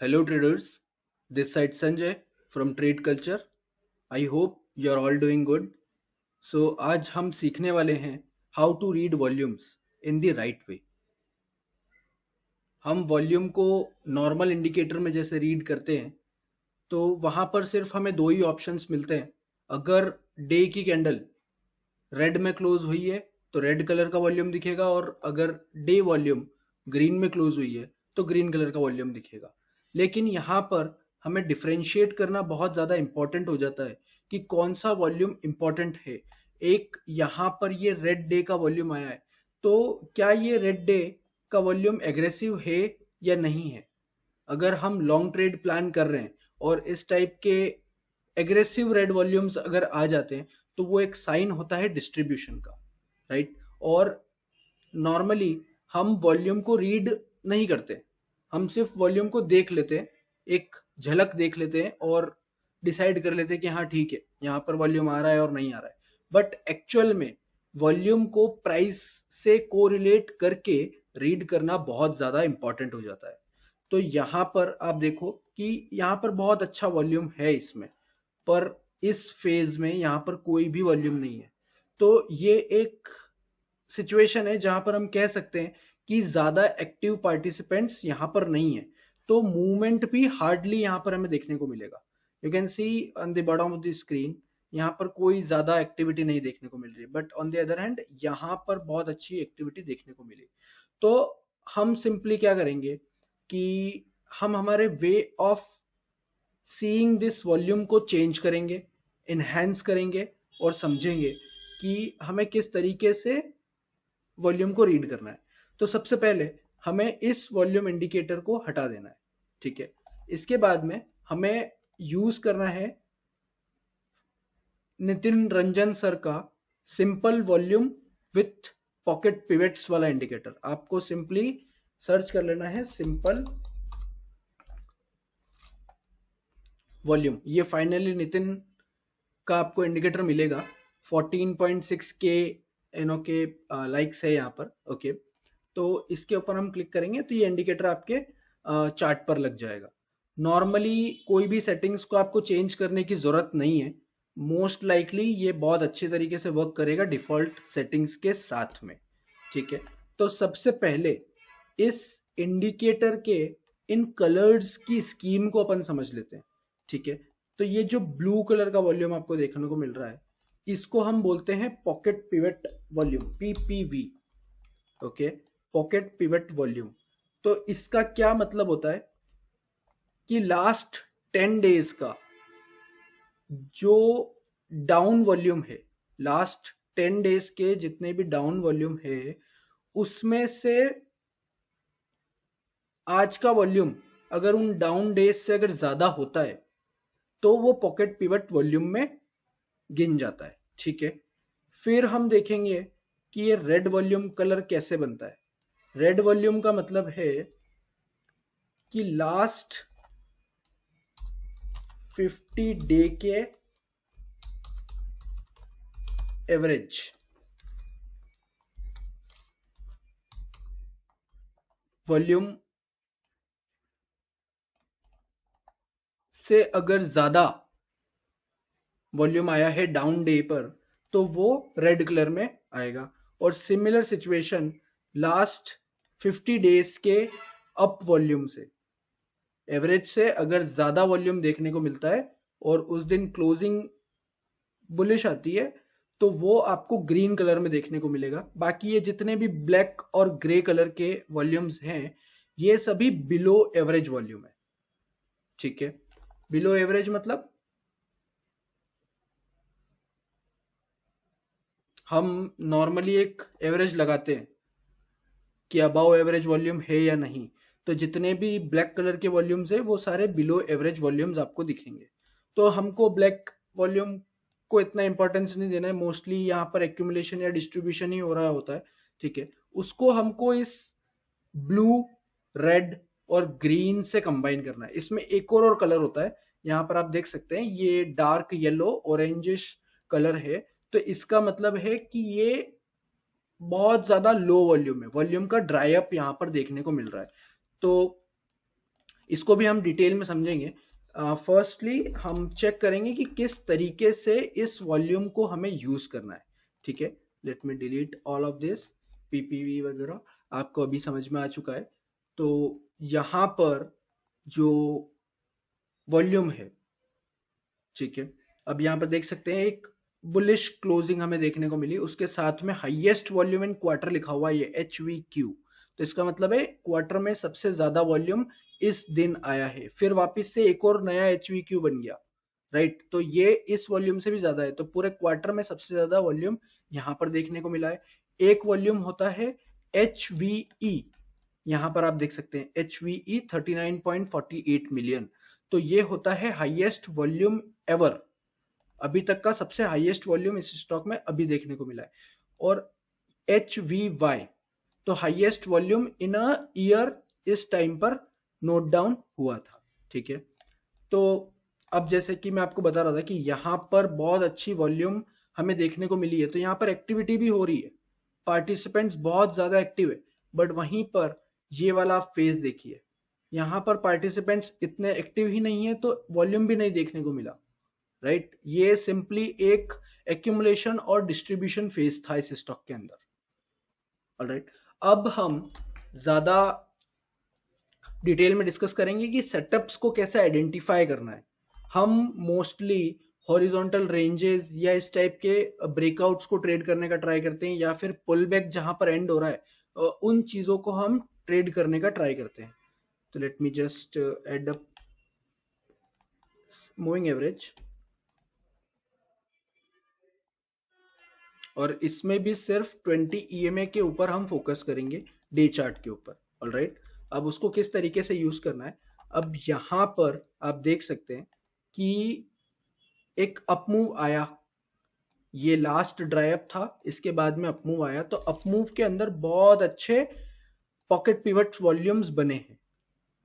Hello traders, this side Sanjay from Trade Culture. I hope you are all doing good. So आज हम सीखने वाले हैं how to read volumes in the right way. हम volume को normal indicator में जैसे रीड करते हैं तो वहां पर सिर्फ हमें दो ही ऑप्शंस मिलते हैं. अगर डे की कैंडल रेड में क्लोज हुई है तो रेड कलर का वॉल्यूम दिखेगा, और अगर डे वॉल्यूम ग्रीन में क्लोज हुई है तो ग्रीन कलर का वॉल्यूम दिखेगा. लेकिन यहाँ पर हमें डिफरेंशिएट करना बहुत ज़्यादा इंपॉर्टेंट हो जाता है कि कौन सा वॉल्यूम इंपॉर्टेंट है. एक यहाँ पर ये रेड डे का वॉल्यूम आया है, तो क्या ये रेड डे का वॉल्यूम एग्रेसिव है या नहीं है. अगर हम लॉन्ग ट्रेड प्लान कर रहे हैं और इस टाइप के एग्रेसिव रेड वॉल्यूम्स अगर आ जाते हैं तो वो एक साइन होता है डिस्ट्रीब्यूशन का, राइट. और नॉर्मली हम वॉल्यूम को रीड नहीं करते, हम सिर्फ वॉल्यूम को देख लेते हैं, एक झलक देख लेते हैं और डिसाइड कर लेते हैं कि हाँ ठीक है, यहाँ पर वॉल्यूम आ रहा है और नहीं आ रहा है. बट एक्चुअल में वॉल्यूम को प्राइस से कोरिलेट करके रीड करना बहुत ज़्यादा इंपॉर्टेंट हो जाता है. तो यहाँ पर आप देखो कि यहाँ पर बहुत अच्छा वॉल्यूम है इसमें, पर इस फेज में यहाँ पर कोई भी वॉल्यूम नहीं है. तो ये एक सिचुएशन है जहां पर हम कह सकते हैं कि ज्यादा एक्टिव पार्टिसिपेंट्स यहाँ पर नहीं है, तो मूवमेंट भी हार्डली यहाँ पर हमें देखने को मिलेगा. You can C on the bottom of the screen यहाँ पर कोई ज्यादा एक्टिविटी नहीं देखने को मिल रही, but on the other hand यहाँ पर बहुत अच्छी एक्टिविटी देखने को मिली. तो हम सिंपली क्या करेंगे कि हम हमारे way of seeing this volume को चेंज करेंगे, इनहेंस करेंगे और समझेंगे कि हमें किस तरीके से वॉल्यूम को रीड करना है. तो सबसे पहले हमें इस वॉल्यूम इंडिकेटर को हटा देना है, ठीक है. इसके बाद में हमें यूज करना है नितिन रंजन सर का सिंपल वॉल्यूम विथ पॉकेट पिवेट्स वाला इंडिकेटर. आपको सिंपली सर्च कर लेना है सिंपल वॉल्यूम. ये फाइनली नितिन का आपको इंडिकेटर मिलेगा. 14.6 के के लाइक्स है यहाँ पर, ओके. तो इसके ऊपर हम क्लिक करेंगे तो ये इंडिकेटर आपके चार्ट पर लग जाएगा. नॉर्मली कोई भी सेटिंग्स को आपको चेंज करने की जरूरत नहीं है. मोस्ट लाइकली ये बहुत अच्छे तरीके से वर्क करेगा डिफॉल्ट सेटिंग्स के साथ में, ठीक है. तो सबसे पहले इस इंडिकेटर के इन कलर्स की स्कीम को अपन समझ लेते हैं, ठीक है. तो ये जो ब्लू कलर का वॉल्यूम आपको देखने को मिल रहा है, इसको हम बोलते हैं pocket pivot volume, PPV, okay. Pocket pivot volume. तो इसका क्या मतलब होता है कि लास्ट 10 डेज का जो डाउन वॉल्यूम है, लास्ट 10 डेज के जितने भी डाउन वॉल्यूम है उसमें से आज का वॉल्यूम अगर उन डाउन डेज से अगर ज्यादा होता है तो वो पॉकेट पिवट वॉल्यूम में गिन जाता है, ठीक है. फिर हम देखेंगे कि ये रेड वॉल्यूम कलर कैसे बनता है. रेड वॉल्यूम का मतलब है कि लास्ट 50 डे के एवरेज वॉल्यूम से अगर ज्यादा वॉल्यूम आया है डाउन डे पर तो वो रेड कलर में आएगा. और सिमिलर सिचुएशन लास्ट 50 डेज के अप वॉल्यूम से, एवरेज से अगर ज्यादा वॉल्यूम देखने को मिलता है और उस दिन क्लोजिंग बुलिश आती है तो वो आपको ग्रीन कलर में देखने को मिलेगा. बाकी ये जितने भी ब्लैक और ग्रे कलर के वॉल्यूम्स हैं ये सभी बिलो एवरेज वॉल्यूम है, ठीक है. बिलो एवरेज मतलब हम नॉर्मली एक एवरेज लगाते हैं कि अबाव एवरेज वॉल्यूम है या नहीं. तो जितने भी ब्लैक कलर के वॉल्यूम्स है वो सारे बिलो एवरेज वॉल्यूम्स आपको दिखेंगे. तो हमको ब्लैक वॉल्यूम को इतना इंपॉर्टेंस नहीं देना है, मोस्टली यहाँ पर एक्यूमुलेशन या डिस्ट्रीब्यूशन ही हो रहा होता है, ठीक है. उसको हमको इस ब्लू, रेड और ग्रीन से कंबाइन करना है. इसमें एक और कलर होता है, यहाँ पर आप देख सकते हैं ये डार्क येलो ऑरेंजिश कलर है. तो इसका मतलब है कि ये बहुत ज्यादा लो वॉल्यूम है, वॉल्यूम का ड्राई अप यहाँ पर देखने को मिल रहा है. तो इसको भी हम डिटेल में समझेंगे। फर्स्टली हम चेक करेंगे कि किस तरीके से इस वॉल्यूम को हमें यूज करना है। ठीक है, let me delete all of this PPV वगैरह, आपको अभी समझ में आ चुका है। तो यहाँ पर जो वॉल्यूम है, ठीक है, अब यहाँ पर देख सकते हैं एक बुलिश क्लोजिंग हमें देखने को मिली, उसके साथ में हाईएस्ट वॉल्यूम इन क्वार्टर लिखा हुआ है ये HVQ। तो इसका मतलब है क्वार्टर में सबसे ज्यादा वॉल्यूम इस दिन आया है। फिर वापस से एक और नया HVQ बन गया, राइट। तो ये इस वॉल्यूम से भी ज्यादा है, तो पूरे क्वार्टर में सबसे ज्यादा वॉल्यूम यहाँ पर देखने को मिला है। एक वॉल्यूम होता है HVE, यहाँ पर आप देख सकते हैं HVE 39.48 मिलियन। तो ये होता है हाईएस्ट वॉल्यूम एवर, अभी तक का सबसे हाईएस्ट वॉल्यूम इस स्टॉक में अभी देखने को मिला है। और HVY तो highest volume in a year इस टाइम पर नोट डाउन हुआ था। ठीक है, तो अब जैसे कि मैं आपको बता रहा था कि यहाँ पर बहुत अच्छी वॉल्यूम हमें देखने को मिली है, तो यहाँ पर एक्टिविटी भी हो रही है, पार्टिसिपेंट्स बहुत ज्यादा एक्टिव है। बट वहीं पर ये वाला फेज देखिए, यहाँ पर पार्टिसिपेंट्स इतने एक्टिव ही नहीं है, तो वॉल्यूम भी नहीं देखने को मिला, राइट। ये सिंपली एक एक्यूमुलेशन और डिस्ट्रीब्यूशन फेज था इस स्टॉक के अंदर। ऑलराइट, अब हम ज्यादा डिटेल में डिस्कस करेंगे कि सेटअप्स को कैसे आइडेंटिफाई करना है। हम मोस्टली हॉरिजॉन्टल रेंजेस या इस टाइप के ब्रेकआउट्स को ट्रेड करने का ट्राई करते हैं, या फिर पुल बैक जहां पर एंड हो रहा है उन चीजों को हम ट्रेड करने का ट्राई करते हैं। तो let me just add up moving average, और इसमें भी सिर्फ 20 EMA के ऊपर हम फोकस करेंगे, डे चार्ट के ऊपर। ऑलराइट, अब उसको किस तरीके से यूज करना है, अब यहां पर आप देख सकते हैं कि एक अपमूव आया, ये लास्ट ड्राई अप था, इसके बाद में अपमूव आया। तो अपमूव के अंदर बहुत अच्छे पॉकेट पिवट वॉल्यूम्स बने हैं,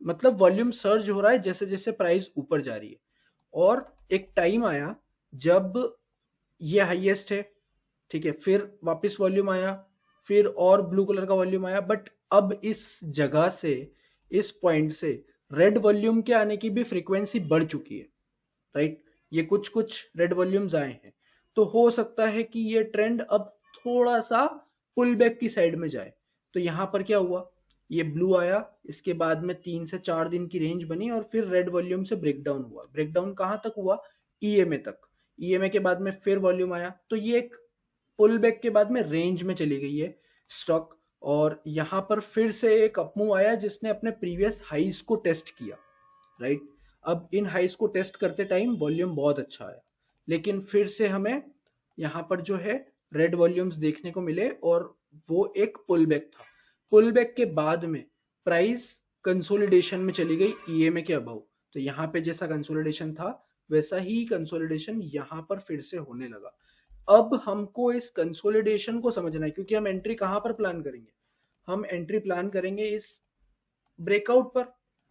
मतलब वॉल्यूम सर्ज हो रहा है जैसे जैसे प्राइस ऊपर जा रही है। और एक टाइम आया जब ये हाईएस्ट है, ठीक है, फिर वापस वॉल्यूम आया, फिर और ब्लू कलर का वॉल्यूम आया। बट अब इस जगह से, इस पॉइंट से रेड वॉल्यूम के आने की भी फ्रीक्वेंसी बढ़ चुकी है, राइट। ये कुछ कुछ रेड वॉल्यूम्स आए हैं, तो हो सकता है कि ये ट्रेंड अब थोड़ा सा पुल बैक की साइड में जाए। तो यहां पर क्या हुआ, ये ब्लू आया, इसके बाद में 3 से 4 दिन की रेंज बनी, और फिर रेड वॉल्यूम से ब्रेकडाउन हुआ। ब्रेकडाउन कहां तक हुआ, EMA तक। EMA के बाद में फिर वॉल्यूम आया, तो ये एक पुल बैक के बाद में रेंज में चली गई है स्टॉक। और यहां पर फिर से एक अपमूव आया जिसने अपने प्रीवियस हाइज को टेस्ट किया, राइट। अब इन हाइज को टेस्ट करते टाइम वॉल्यूम बहुत अच्छा आया, लेकिन फिर से हमें यहाँ पर जो है रेड वॉल्यूम्स देखने को मिले, और वो एक पुल बैक था। पुल बैक के बाद में प्राइस कंसोलिडेशन में चली गई EMA के अबव। तो यहाँ पे जैसा कंसोलिडेशन था वैसा ही कंसोलिडेशन यहाँ पर फिर से होने लगा। अब हमको इस कंसोलिडेशन को समझना है, क्योंकि हम एंट्री कहां पर प्लान करेंगे, हम एंट्री प्लान करेंगे इस ब्रेकआउट पर,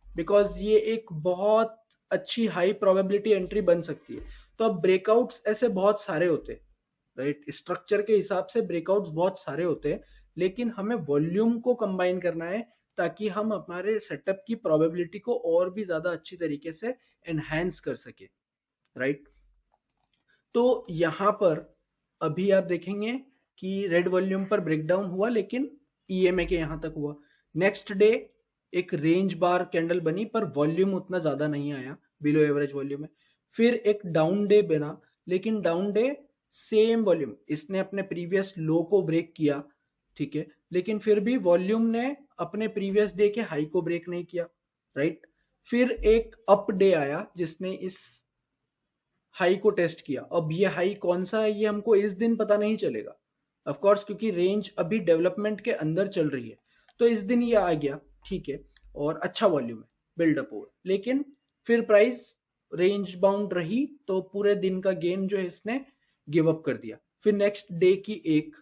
बिकॉज ये एक बहुत अच्छी हाई प्रोबेबिलिटी एंट्री बन सकती है। तो अब ब्रेकआउट्स ऐसे बहुत सारे होते हैं, राइट। स्ट्रक्चर के हिसाब से ब्रेकआउट्स बहुत सारे होते हैं, लेकिन हमें वॉल्यूम को कंबाइन करना है ताकि हम हमारे सेटअप की प्रोबेबिलिटी को और भी ज्यादा अच्छी तरीके से एनहांस कर सके, राइट। तो यहां पर अभी आप देखेंगे कि रेड वॉल्यूम पर ब्रेकडाउन हुआ, लेकिन EMA के यहां तक हुआ। नेक्स्ट डे एक रेंज बार कैंडल बनी, पर वॉल्यूम उतना ज्यादा नहीं आया, बिलो एवरेज वॉल्यूम है। फिर एक डाउन डे बना, लेकिन डाउन डे सेम वॉल्यूम, इसने अपने प्रीवियस लो को ब्रेक किया, ठीक है, लेकिन फिर भी वॉल्यूम ने अपने प्रीवियस डे के हाई को ब्रेक नहीं किया, राइट। फिर एक अप डे आया जिसने इस हाई को टेस्ट किया। अब ये हाई कौन सा है ये हमको इस दिन पता नहीं चलेगा, ऑफ कोर्स, क्योंकि रेंज अभी डेवलपमेंट के अंदर चल रही है। तो इस दिन ये आ गया, ठीक है, और अच्छा वॉल्यूम है, बिल्डअप हो, लेकिन फिर प्राइस रेंज बाउंड रही, तो पूरे दिन का गेन जो है इसने गिव अप कर दिया। फिर नेक्स्ट डे की एक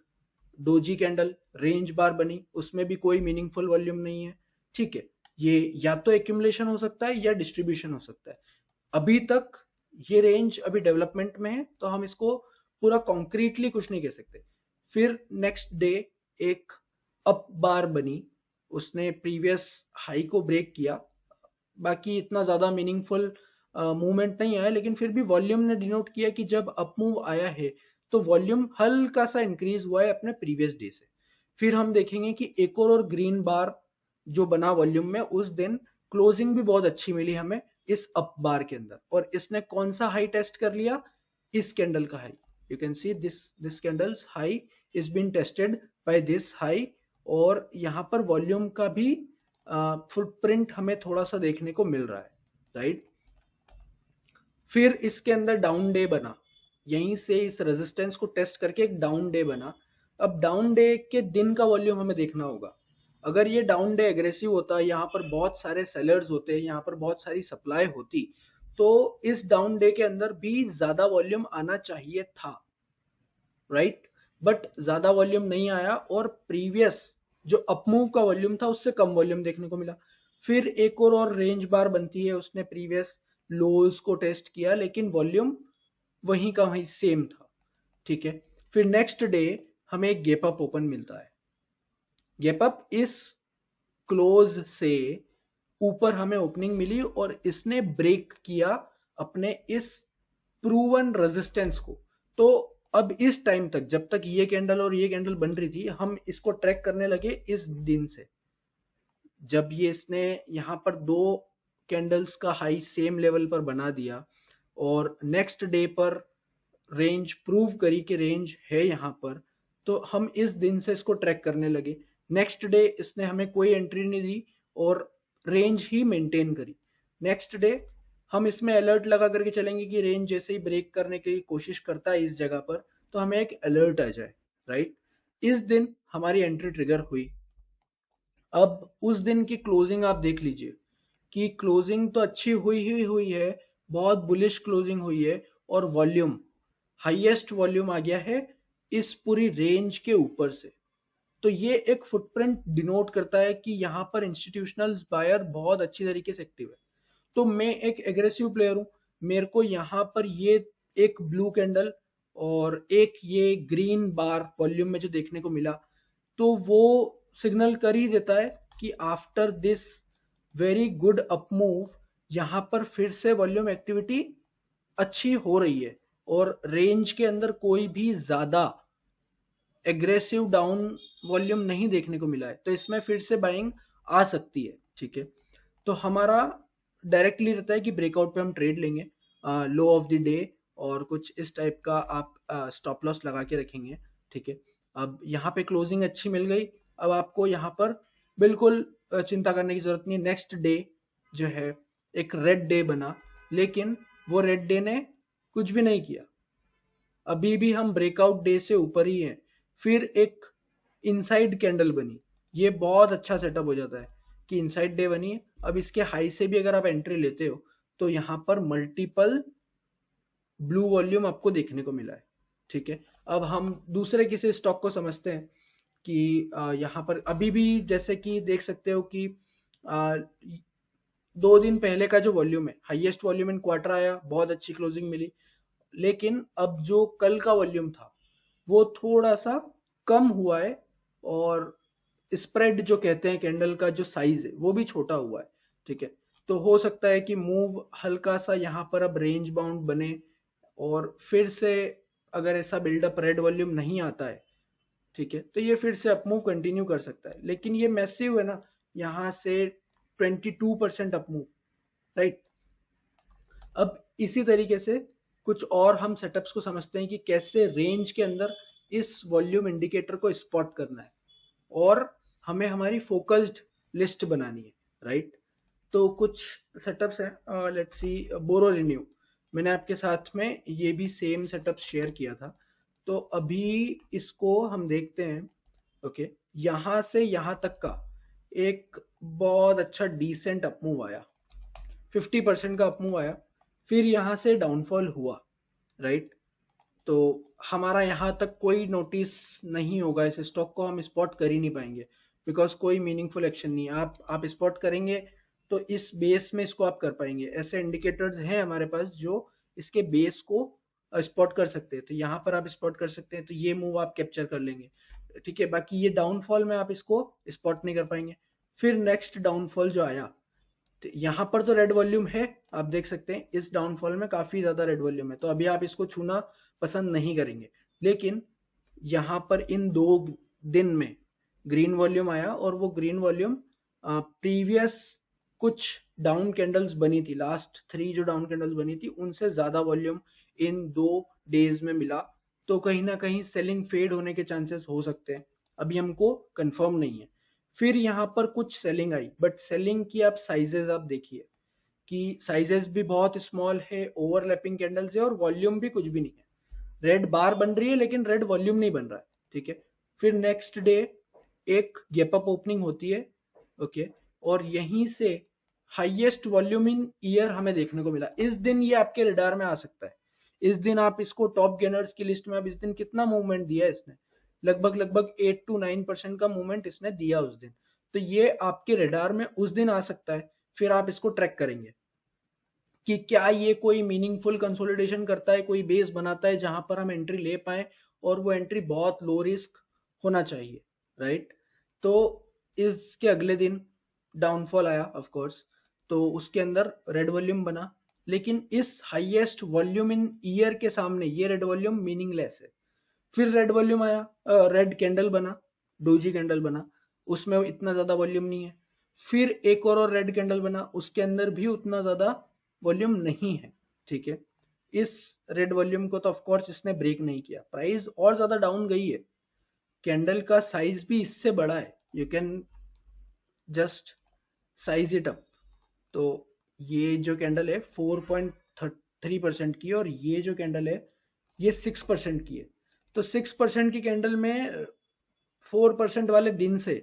डोजी कैंडल रेंज बार बनी, उसमें भी कोई मीनिंगफुल वॉल्यूम नहीं है, ठीक है। ये या तो एक्यूमुलेशन हो सकता है या डिस्ट्रीब्यूशन हो सकता है। अभी तक ये रेंज अभी डेवलपमेंट में है, तो हम इसको पूरा कॉन्क्रीटली कुछ नहीं कह सकते। फिर नेक्स्ट डे एक अप बार बनी, उसने प्रीवियस हाई को ब्रेक किया, बाकी इतना ज्यादा मीनिंगफुल मूवमेंट नहीं आया, लेकिन फिर भी वॉल्यूम ने डिनोट किया कि जब अप मूव आया है तो वॉल्यूम हल्का सा इंक्रीज हुआ है अपने प्रीवियस डे से। फिर हम देखेंगे कि एक और ग्रीन बार जो बना वॉल्यूम में, उस दिन क्लोजिंग भी बहुत अच्छी मिली हमें इस अप बार के अंदर, और इसने कौन सा हाई टेस्ट कर लिया, इस कैंडल का high. You can see this candle's high is been tested by this high, और यहाँ पर वॉल्यूम का भी फुटप्रिंट हमें थोड़ा सा देखने को मिल रहा है, राइट। फिर इसके अंदर डाउन डे बना, यहीं से इस रेजिस्टेंस को टेस्ट करके एक डाउन डे बना। अब डाउन डे के दिन का वॉल्यूम हमें देखना होगा। अगर ये डाउन डे एग्रेसिव होता, यहाँ पर बहुत सारे सेलर्स होते, यहाँ पर बहुत सारी सप्लाई होती, तो इस डाउन डे के अंदर भी ज्यादा वॉल्यूम आना चाहिए था, राइट। बट ज्यादा वॉल्यूम नहीं आया, और प्रीवियस जो अपमूव का वॉल्यूम था उससे कम वॉल्यूम देखने को मिला। फिर एक और रेंज बार बनती है, उसने प्रीवियस लोज को टेस्ट किया, लेकिन वॉल्यूम वहीं का वहीं सेम था, ठीक है। फिर नेक्स्ट डे हमें एक गैप अप ओपन मिलता है। गैप अप इस क्लोज से ऊपर हमें ओपनिंग मिली, और इसने ब्रेक किया अपने इस प्रूवन रेजिस्टेंस को। तो अब इस टाइम तक, जब तक ये कैंडल और ये कैंडल बन रही थी, हम इसको ट्रैक करने लगे इस दिन से। जब ये इसने यहाँ पर दो कैंडल्स का हाई सेम लेवल पर बना दिया, और नेक्स्ट डे पर रेंज प्रूव करी कि रेंज है यहाँ पर, तो हम इस दिन से इसको ट्रैक करने लगे। नेक्स्ट डे इसने हमें कोई एंट्री नहीं दी और रेंज ही मेंटेन करी। नेक्स्ट डे हम इसमें अलर्ट लगा करके चलेंगे कि रेंज जैसे ही ब्रेक करने की कोशिश करता है इस जगह पर, तो हमें एक अलर्ट आ जाए, राइट। इस दिन हमारी एंट्री ट्रिगर हुई। अब उस दिन की क्लोजिंग आप देख लीजिए कि क्लोजिंग तो अच्छी हुई है, बहुत बुलिश क्लोजिंग हुई है, और वॉल्यूम हाईएस्ट वॉल्यूम आ गया है इस पूरी रेंज के ऊपर से। तो ये एक फुटप्रिंट डिनोट करता है कि यहाँ पर इंस्टीट्यूशनल बायर बहुत अच्छी तरीके से एक्टिव है। तो मैं एक एग्रेसिव प्लेयर हूँ, मेरे को यहाँ पर ये एक ब्लू कैंडल और एक ये ग्रीन बार वॉल्यूम में जो देखने को मिला, तो वो सिग्नल कर ही देता है कि after this very good up move यहाँ पर फिर से वॉल्यूम एक्टिविटी अच्छी हो रही है, और रेंज के अंदर कोई भी ज्यादा एग्रेसिव डाउन वॉल्यूम नहीं देखने को मिला है, तो इसमें फिर से बाइंग आ सकती है, ठीक है। तो हमारा डायरेक्टली रहता है कि ब्रेकआउट पे हम ट्रेड लेंगे लो ऑफ द डे, और कुछ इस टाइप का आप स्टॉप लॉस लगा के रखेंगे, ठीक है। अब यहाँ पे क्लोजिंग अच्छी मिल गई, अब आपको यहाँ पर बिल्कुल चिंता करने की जरूरत नहीं। नेक्स्ट डे जो है एक रेड डे बना, लेकिन वो रेड डे ने कुछ भी नहीं किया, अभी भी हम ब्रेकआउट डे से ऊपर ही हैं। फिर एक इनसाइड कैंडल बनी, ये बहुत अच्छा सेटअप हो जाता है कि इनसाइड डे बनी है। अब इसके हाई से भी अगर आप एंट्री लेते हो, तो यहाँ पर मल्टीपल ब्लू वॉल्यूम आपको देखने को मिला है, ठीक है। अब हम दूसरे किसी स्टॉक को समझते हैं कि यहाँ पर अभी भी जैसे कि देख सकते हो कि आ, 2 दिन पहले का जो वॉल्यूम है, हाईएस्ट वॉल्यूम इन क्वार्टर आया, बहुत अच्छी क्लोजिंग मिली। लेकिन अब जो कल का वॉल्यूम था वो थोड़ा सा कम हुआ है, और स्प्रेड जो कहते हैं कैंडल का जो साइज है वो भी छोटा हुआ है, ठीक है। तो हो सकता है कि मूव हल्का सा यहाँ पर अब रेंज बाउंड बने, और फिर से अगर ऐसा बिल्डअप रेड वॉल्यूम नहीं आता है, ठीक है, तो ये फिर से अपमूव कंटिन्यू कर सकता है। लेकिन ये मैसिव है ना, यहाँ से 22% अपमूव, राइट। अब इसी तरीके से कुछ और हम सेटअप्स को समझते हैं कि कैसे रेंज के अंदर इस वॉल्यूम इंडिकेटर को स्पॉट करना है, और हमें हमारी फोकस्ड लिस्ट बनानी है, राइट। तो कुछ सेटअप्स हैं, लेट्स सी बोरो रिन्यू, मैंने आपके साथ में ये भी सेम सेटअप शेयर किया था। तो अभी इसको हम देखते हैं, ओके। यहाँ से यहाँ तक का एक बहुत अच्छा डिसेंट अपमूव आया, 50% का अपमूव आया, फिर यहाँ से डाउनफॉल हुआ, राइट। तो हमारा यहाँ तक कोई नोटिस नहीं होगा, इस स्टॉक को हम स्पॉट कर ही नहीं पाएंगे, बिकॉज कोई मीनिंगफुल एक्शन नहीं है। आप स्पॉट करेंगे तो इस बेस में इसको आप कर पाएंगे। ऐसे इंडिकेटर्स हैं हमारे पास जो इसके बेस को स्पॉट कर सकते हैं, तो यहाँ पर आप स्पॉट कर सकते हैं, तो ये मूव आप कैप्चर कर लेंगे, ठीक है। बाकी ये डाउनफॉल में आप इसको स्पॉट नहीं कर पाएंगे। फिर नेक्स्ट डाउनफॉल जो आया, तो यहाँ पर तो रेड वॉल्यूम है, आप देख सकते हैं इस डाउनफॉल में काफी ज्यादा रेड वॉल्यूम है, तो अभी आप इसको छूना पसंद नहीं करेंगे। लेकिन यहाँ पर इन 2 दिन में ग्रीन वॉल्यूम आया, और वो ग्रीन वॉल्यूम प्रीवियस कुछ डाउन कैंडल्स बनी थी, लास्ट 3 जो डाउन कैंडल्स बनी थी उनसे ज्यादा वॉल्यूम इन 2 डेज में मिला। तो कहीं ना कहीं सेलिंग फेड होने के चांसेस हो सकते हैं, अभी हमको कंफर्म नहीं है। फिर यहाँ पर कुछ सेलिंग आई, बट सेलिंग की आप साइजेस आप देखिए कि साइजेस भी बहुत स्मॉल है, ओवरलैपिंग कैंडल्स है, और वॉल्यूम भी कुछ भी नहीं है। रेड बार बन रही है लेकिन रेड वॉल्यूम नहीं बन रहा है, ठीक है। फिर नेक्स्ट डे एक गैप अप ओपनिंग होती है, ओके, और यहीं से हाईएस्ट वॉल्यूम इन ईयर हमें देखने को मिला। इस दिन ये आपके रडार में आ सकता है, इस दिन आप इसको टॉप गेनर्स की लिस्ट में, अब इस दिन कितना मूवमेंट दिया है इसने, लगभग 8 to 9% का मूवमेंट इसने दिया उस दिन। तो ये आपके रडार में उस दिन आ सकता है। फिर आप इसको ट्रैक करेंगे कि क्या ये कोई मीनिंगफुल कंसोलिडेशन करता है, कोई बेस बनाता है जहां पर हम एंट्री ले पाए, और वो एंट्री बहुत लो रिस्क होना चाहिए, राइट। तो इसके अगले दिन डाउनफॉल आया ऑफ कोर्स, तो उसके अंदर रेड वॉल्यूम बना, लेकिन इस हाईएस्ट वॉल्यूम इन ईयर के सामने ये रेड वॉल्यूम मीनिंगलेस है। फिर रेड वॉल्यूम आया, रेड कैंडल बना, डोजी कैंडल बना, उसमें इतना ज्यादा वॉल्यूम नहीं है। फिर एक और रेड कैंडल बना, उसके अंदर भी उतना ज्यादा वॉल्यूम नहीं है, ठीक है। इस रेड वॉल्यूम को तो ऑफ कोर्स इसने ब्रेक नहीं किया, प्राइस और ज्यादा डाउन गई है, कैंडल का साइज भी इससे बड़ा है, you can just size it up. तो ये जो कैंडल है 4.3% की, और ये जो कैंडल है ये 6% की है। तो 6% की कैंडल में 4% वाले दिन से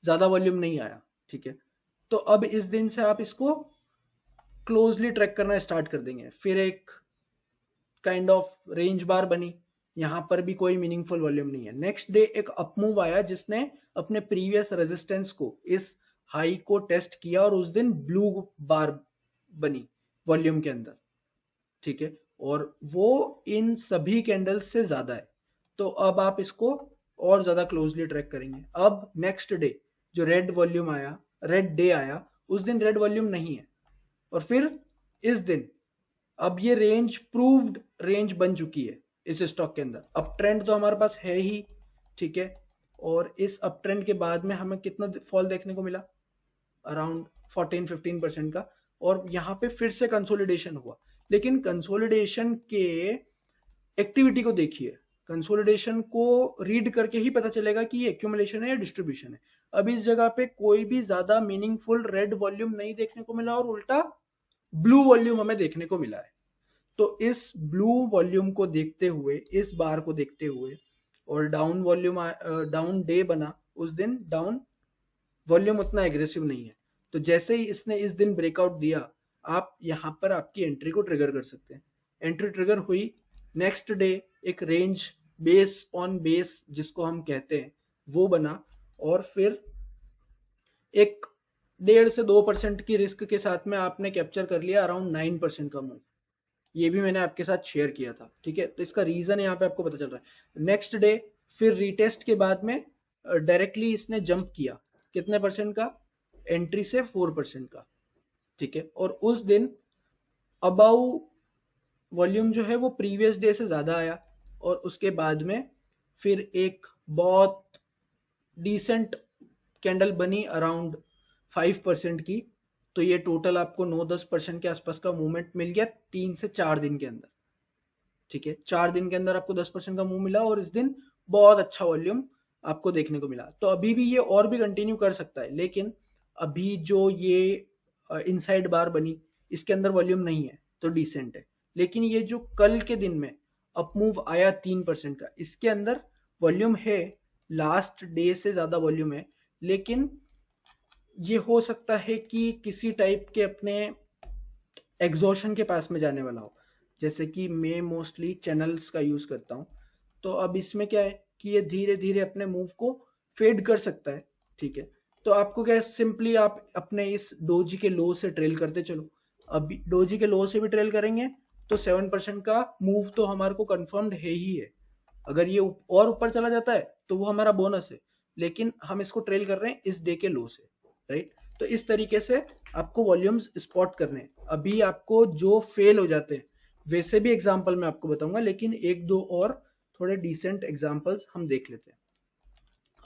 ज्यादा वॉल्यूम नहीं आया, ठीक है। तो अब इस दिन से आप इसको क्लोजली ट्रैक करना स्टार्ट कर देंगे। फिर एक काइंड ऑफ रेंज बार बनी, यहां पर भी कोई मीनिंगफुल वॉल्यूम नहीं है। नेक्स्ट डे एक अपमूव आया जिसने अपने प्रीवियस रेजिस्टेंस को, इस हाई को टेस्ट किया, और उस दिन ब्लू बार बनी वॉल्यूम के अंदर, ठीक है, और वो इन सभी कैंडल्स से ज्यादा है। तो अब आप इसको और ज्यादा क्लोजली ट्रैक करेंगे। अब नेक्स्ट डे जो रेड वॉल्यूम आया, रेड डे आया, उस दिन रेड वॉल्यूम नहीं है, और फिर इस दिन अब ये रेंज प्रूव्ड रेंज बन चुकी है इस स्टॉक के अंदर। अप ट्रेंड तो हमारे पास है ही, ठीक है, और इस अप ट्रेंड के बाद में हमें कितना फॉल देखने को मिला, अराउंड 14-15% का, और यहाँ पे फिर से कंसोलिडेशन हुआ। लेकिन कंसोलिडेशन के एक्टिविटी को देखिए, कंसोलिडेशन को रीड करके ही पता चलेगा कि ये एक्यूमुलेशन है या डिस्ट्रीब्यूशन है। अब इस जगह पे कोई भी ज्यादा मीनिंगफुल रेड वॉल्यूम नहीं देखने को मिला, और उल्टा ब्लू वॉल्यूम हमें देखने को मिला है। तो इस ब्लू वॉल्यूम को देखते हुए, इस बार को देखते हुए, और डाउन वॉल्यूम, डाउन डे बना उस दिन, डाउन वॉल्यूम उतना एग्रेसिव नहीं है। तो जैसे ही इसने इस दिन ब्रेकआउट दिया, आप यहाँ पर आपकी एंट्री को ट्रिगर कर सकते हैं। एंट्री ट्रिगर हुई, नेक्स्ट डे एक रेंज बेस ऑन बेस जिसको हम कहते हैं वो बना, और फिर एक 1.5 से 2% की रिस्क के साथ में आपने कैप्चर कर लिया अराउंड 9% का मूव। ये भी मैंने आपके साथ शेयर किया था, ठीक है। तो इसका रीजन यहाँ पे आपको पता चल रहा है। नेक्स्ट डे फिर रीटेस्ट के बाद में डायरेक्टली इसने जंप किया, कितने परसेंट का, एंट्री से 4% का, ठीक है। और उस दिन अबाउ वॉल्यूम जो है वो प्रीवियस डे से ज्यादा आया, और उसके बाद में फिर एक बहुत डिसेंट कैंडल बनी अराउंड 5% की। तो ये टोटल आपको 9-10% के आसपास का मूवमेंट मिल गया 3 से 4 दिन के अंदर, ठीक है। 4 दिन के अंदर आपको 10% का मूव मिला, और इस दिन बहुत अच्छा वॉल्यूम आपको देखने को मिला। तो अभी भी ये और भी कंटिन्यू कर सकता है, लेकिन अभी जो ये इनसाइड बार बनी इसके अंदर वॉल्यूम नहीं है, तो डिसेंट है। लेकिन ये जो कल के दिन में अपमूव आया 3% का, इसके अंदर वॉल्यूम है, लास्ट डे से ज्यादा वॉल्यूम है, लेकिन ये हो सकता है कि किसी टाइप के अपने एग्जॉशन के पास में जाने वाला हो। जैसे कि मैं मोस्टली चैनल्स का यूज करता हूँ, तो अब इसमें क्या है कि ये धीरे धीरे अपने मूव को फेड कर सकता है, ठीक है। तो आपको क्या है, सिंपली आप अपने इस डोजी के लो से ट्रेल करते चलो। अब डोजी के लो से भी ट्रेल करेंगे तो 7% का मूव तो हमारे को कंफर्म्ड है ही है। अगर ये और ऊपर चला जाता है तो वो हमारा बोनस है, लेकिन हम इसको ट्रेल कर रहे हैं इस डे के लो से, राइट। तो इस तरीके से आपको वॉल्यूम्स स्पॉट करने हैं। अभी आपको जो फेल हो जाते हैं वैसे भी एग्जांपल मैं आपको बताऊंगा, लेकिन एक दो और थोड़े डिसेंट एग्जांपल्स हम देख लेते हैं।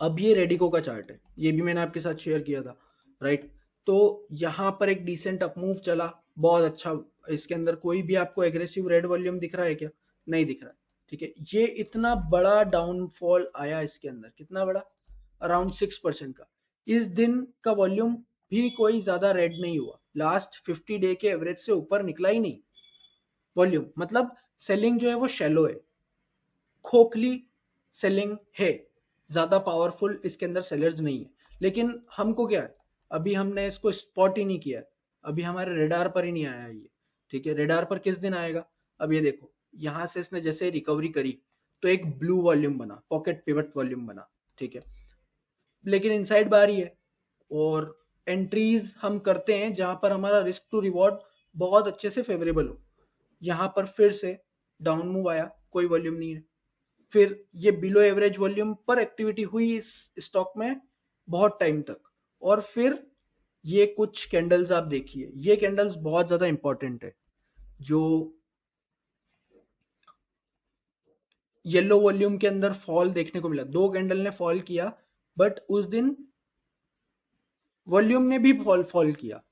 अब ये रेडिको का चार्ट है, ये भी मैंने आपके साथ शेयर किया था, राइट। तो यहाँ पर एक डिसेंट अपमूव चला, बहुत अच्छा। इसके अंदर कोई भी आपको एग्रेसिव रेड वॉल्यूम दिख रहा है क्या? नहीं दिख रहा है, ठीक है। ये इतना बड़ा डाउनफॉल आया इसके अंदर, कितना बड़ा? अराउंड 6% का। इस दिन का वॉल्यूम भी कोई ज्यादा रेड नहीं हुआ, लास्ट 50 डे के एवरेज से ऊपर निकला ही नहीं वॉल्यूम। मतलब सेलिंग जो है वो शैलो है, खोखली सेलिंग है, ज्यादा पावरफुल इसके अंदर सेलर्स नहीं है। लेकिन हमको क्या है, अभी हमने इसको स्पॉट ही नहीं किया है, अभी हमारे रेडार पर ही नहीं आया ये, ठीक है। रेडार पर किस दिन आएगा? अब ये देखो, यहां से इसने जैसे रिकवरी करी तो एक ब्लू वॉल्यूम बना, पॉकेट पिवट वॉल्यूम बना, ठीक है। लेकिन इनसाइड बार ही है, और एंट्रीज हम करते हैं जहां पर हमारा रिस्क टू रिवॉर्ड बहुत अच्छे से फेवरेबल हो। यहां पर फिर से डाउन मूव आया, कोई वॉल्यूम नहीं है। फिर ये बिलो एवरेज वॉल्यूम पर एक्टिविटी हुई इस स्टॉक में बहुत टाइम तक, और फिर ये कुछ कैंडल्स आप देखिए, ये कैंडल्स बहुत ज्यादा इंपॉर्टेंट है। जो येलो वॉल्यूम के अंदर फॉल देखने को मिला, दो कैंडल ने फॉल किया, बट उस दिन वॉल्यूम ने भी फॉल किया।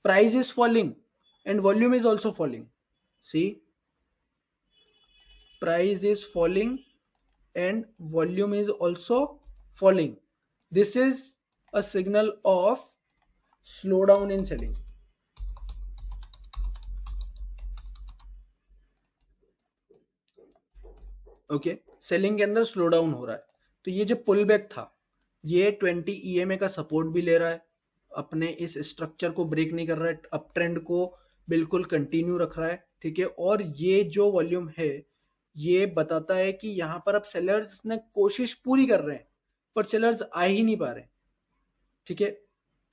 Price is falling and volume is also falling. See, price is falling and volume is also falling. This is a signal of slowdown in selling. Okay, selling के अंदर slow down हो रहा है। तो ये जो पुल बैक था, ये 20 EMA का सपोर्ट भी ले रहा है, अपने इस स्ट्रक्चर को ब्रेक नहीं कर रहा है, अप ट्रेंड को बिल्कुल कंटिन्यू रख रहा है, ठीक है। और ये जो वॉल्यूम है ये बताता है कि यहाँ पर अब सेलर्स ने कोशिश पूरी कर रहे हैं, पर सेलर्स आ ही नहीं पा रहे, ठीक है।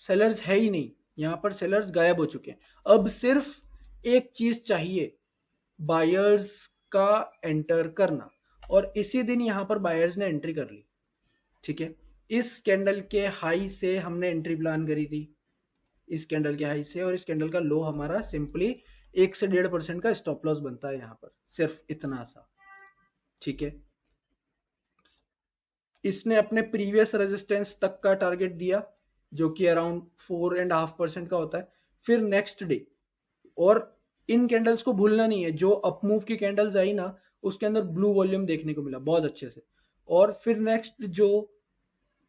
सेलर्स है ही नहीं, यहाँ पर सेलर्स गायब हो चुके हैं। अब सिर्फ एक चीज चाहिए, बायर्स का एंटर करना, और इसी दिन यहाँ पर बायर्स ने एंट्री कर ली, ठीक है। इस कैंडल के हाई से हमने एंट्री प्लान करी थी, इस कैंडल के हाई से, और इस कैंडल का लो हमारा सिंपली 1 से 1.5% का स्टॉप लॉस बनता है यहाँ पर, सिर्फ इतना सा, ठीक है। इसने अपने प्रीवियस रेजिस्टेंस तक का टारगेट दिया, जो कि अराउंड 4.5% का होता है। फिर नेक्स्ट डे, और इन कैंडल्स को भूलना नहीं है, जो अपमूव की कैंडल्स आई ना उसके अंदर ब्लू वॉल्यूम देखने को मिला बहुत अच्छे से। और फिर नेक्स्ट जो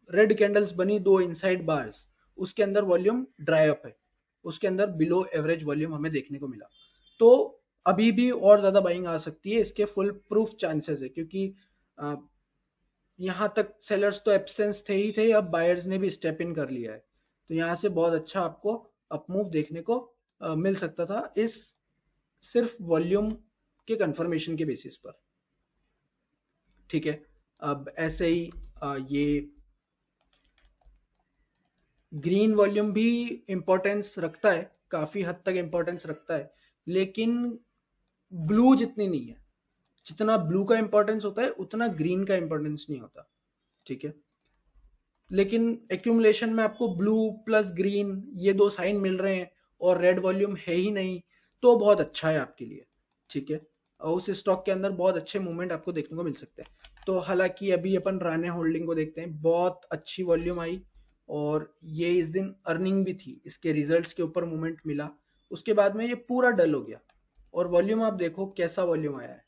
रेड कैंडल्स बनी, दो इनसाइड बार्स, उसके अंदर वॉल्यूम ड्राई अप है, उसके अंदर बिलो एवरेज वॉल्यूम हमें देखने को मिला। तो अभी भी और ज्यादा बाइंग आ सकती है, इसके फुल प्रूफ चांसेस है, क्योंकि यहाँ तक सेलर्स तो एब्सेंस थे ही थे, अब बायर्स ने भी स्टेप इन कर लिया है। तो यहाँ से बहुत अच्छा आपको अपमूव देखने को मिल सकता था, इस सिर्फ वॉल्यूम के कंफर्मेशन के बेसिस पर, ठीक है। अब ऐसे ही ये ग्रीन वॉल्यूम भी इंपॉर्टेंस रखता है, काफी हद तक इंपॉर्टेंस रखता है, लेकिन ब्लू जितनी नहीं है। जितना ब्लू का इंपॉर्टेंस होता है उतना ग्रीन का इंपॉर्टेंस नहीं होता, ठीक है। लेकिन एक्यूमुलेशन में आपको ब्लू प्लस ग्रीन ये दो साइन मिल रहे हैं, और रेड वॉल्यूम है ही नहीं, तो बहुत अच्छा है आपके लिए, ठीक है। और उस स्टॉक के अंदर बहुत अच्छे मूवमेंट आपको देखने को मिल सकते हैं। तो हालांकि अभी अपन राणे होल्डिंग को देखते हैं, बहुत अच्छी वॉल्यूम आई, और ये इस दिन अर्निंग भी थी, इसके रिजल्ट्स के ऊपर मूवमेंट मिला, उसके बाद में ये पूरा डल हो गया। और वॉल्यूम आप देखो कैसा वॉल्यूम आया है,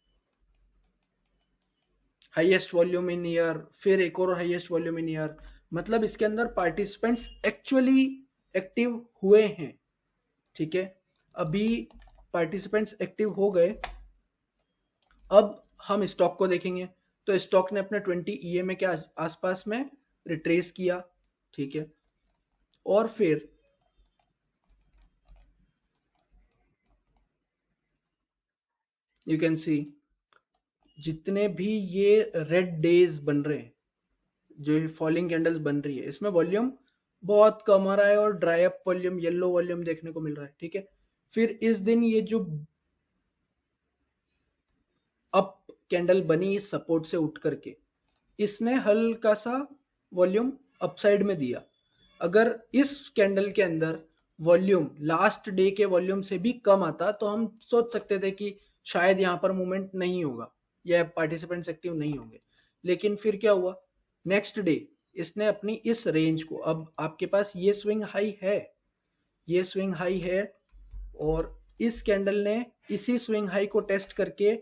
हाईएस्ट वॉल्यूम इन ईयर, फिर एक और हाईएस्ट वॉल्यूम इन ईयर। मतलब इसके अंदर पार्टिसिपेंट्स एक्चुअली एक्टिव हुए हैं, ठीक है। अभी पार्टिसिपेंट्स एक्टिव हो गए। अब हम स्टॉक को देखेंगे, तो स्टॉक ने अपने 20 EMA के आसपास में रिट्रेस किया, ठीक है। और फिर यू कैन सी, जितने भी ये रेड डेज बन रहे हैं, जो फॉलिंग कैंडल्स बन रही है, इसमें वॉल्यूम बहुत कम आ रहा है, और dry up volume, yellow volume देखने को मिल रहा है, ठीक है। फिर इस दिन ये जो अप कैंडल बनी इस सपोर्ट से उठ करके, इसने हल्का सा वॉल्यूम अपसाइड में दिया। अगर इस कैंडल के अंदर वॉल्यूम लास्ट डे के वॉल्यूम से भी कम आता तो हम सोच सकते थे कि शायद यहाँ पर मूवमेंट नहीं होगा या पार्टिसिपेंट्स एक्टिव नहीं होंगे। लेकिन फिर क्या हुआ, नेक्स्ट डे इसने अपनी इस रेंज को, अब आपके पास ये स्विंग हाई है, ये स्विंग हाई है, और इस कैंडल ने इसी स्विंग हाई को टेस्ट करके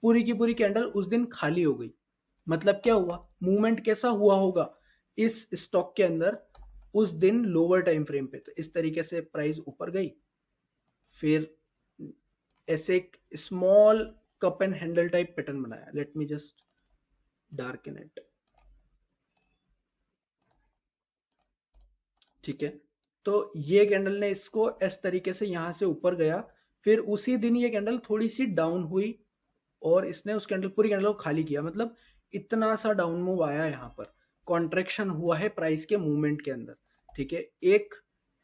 पूरी की पूरी कैंडल उस दिन खाली हो गई। मतलब क्या हुआ, मूवमेंट कैसा हुआ होगा इस स्टॉक के अंदर उस दिन लोअर टाइम फ्रेम पे। तो इस तरीके से प्राइस ऊपर गई, फिर ऐसे एक small cup and handle type pattern बनाया। Let me just darken it. ठीक है, तो ये कैंडल ने इसको इस तरीके से यहां से ऊपर गया, फिर उसी दिन ये कैंडल थोड़ी सी डाउन हुई और इसने उस कैंडल पूरी कैंडल को खाली किया। मतलब इतना सा डाउन मूव आया, यहाँ पर कॉन्ट्रेक्शन हुआ है प्राइस के मूवमेंट के अंदर। ठीक है, एक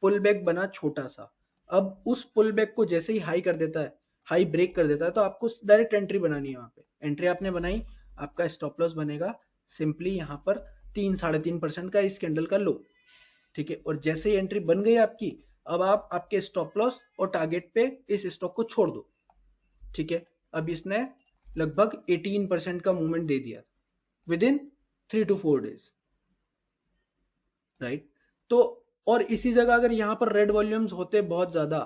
पुल बैक बना छोटा सा। अब उस पुल बैक को जैसे ही हाई कर देता है, हाई ब्रेक कर देता है, तो आपको डायरेक्ट एंट्री बनानी है। वहां पे एंट्री आपने बनाई, आपका स्टॉप लॉस बनेगा सिंपली यहाँ पर 3-3.5% का इस कैंडल का लो। ठीक है, और जैसे ही एंट्री बन गई आपकी, अब आप आपके स्टॉप लॉस और टारगेट पे इस स्टॉक को छोड़ दो। ठीक है, अब इसने लगभग 18% का मूवमेंट दे दिया with in 3 to 4 days, right. तो और इसी जगह अगर यहाँ पर रेड वॉल्यूम्स होते बहुत ज्यादा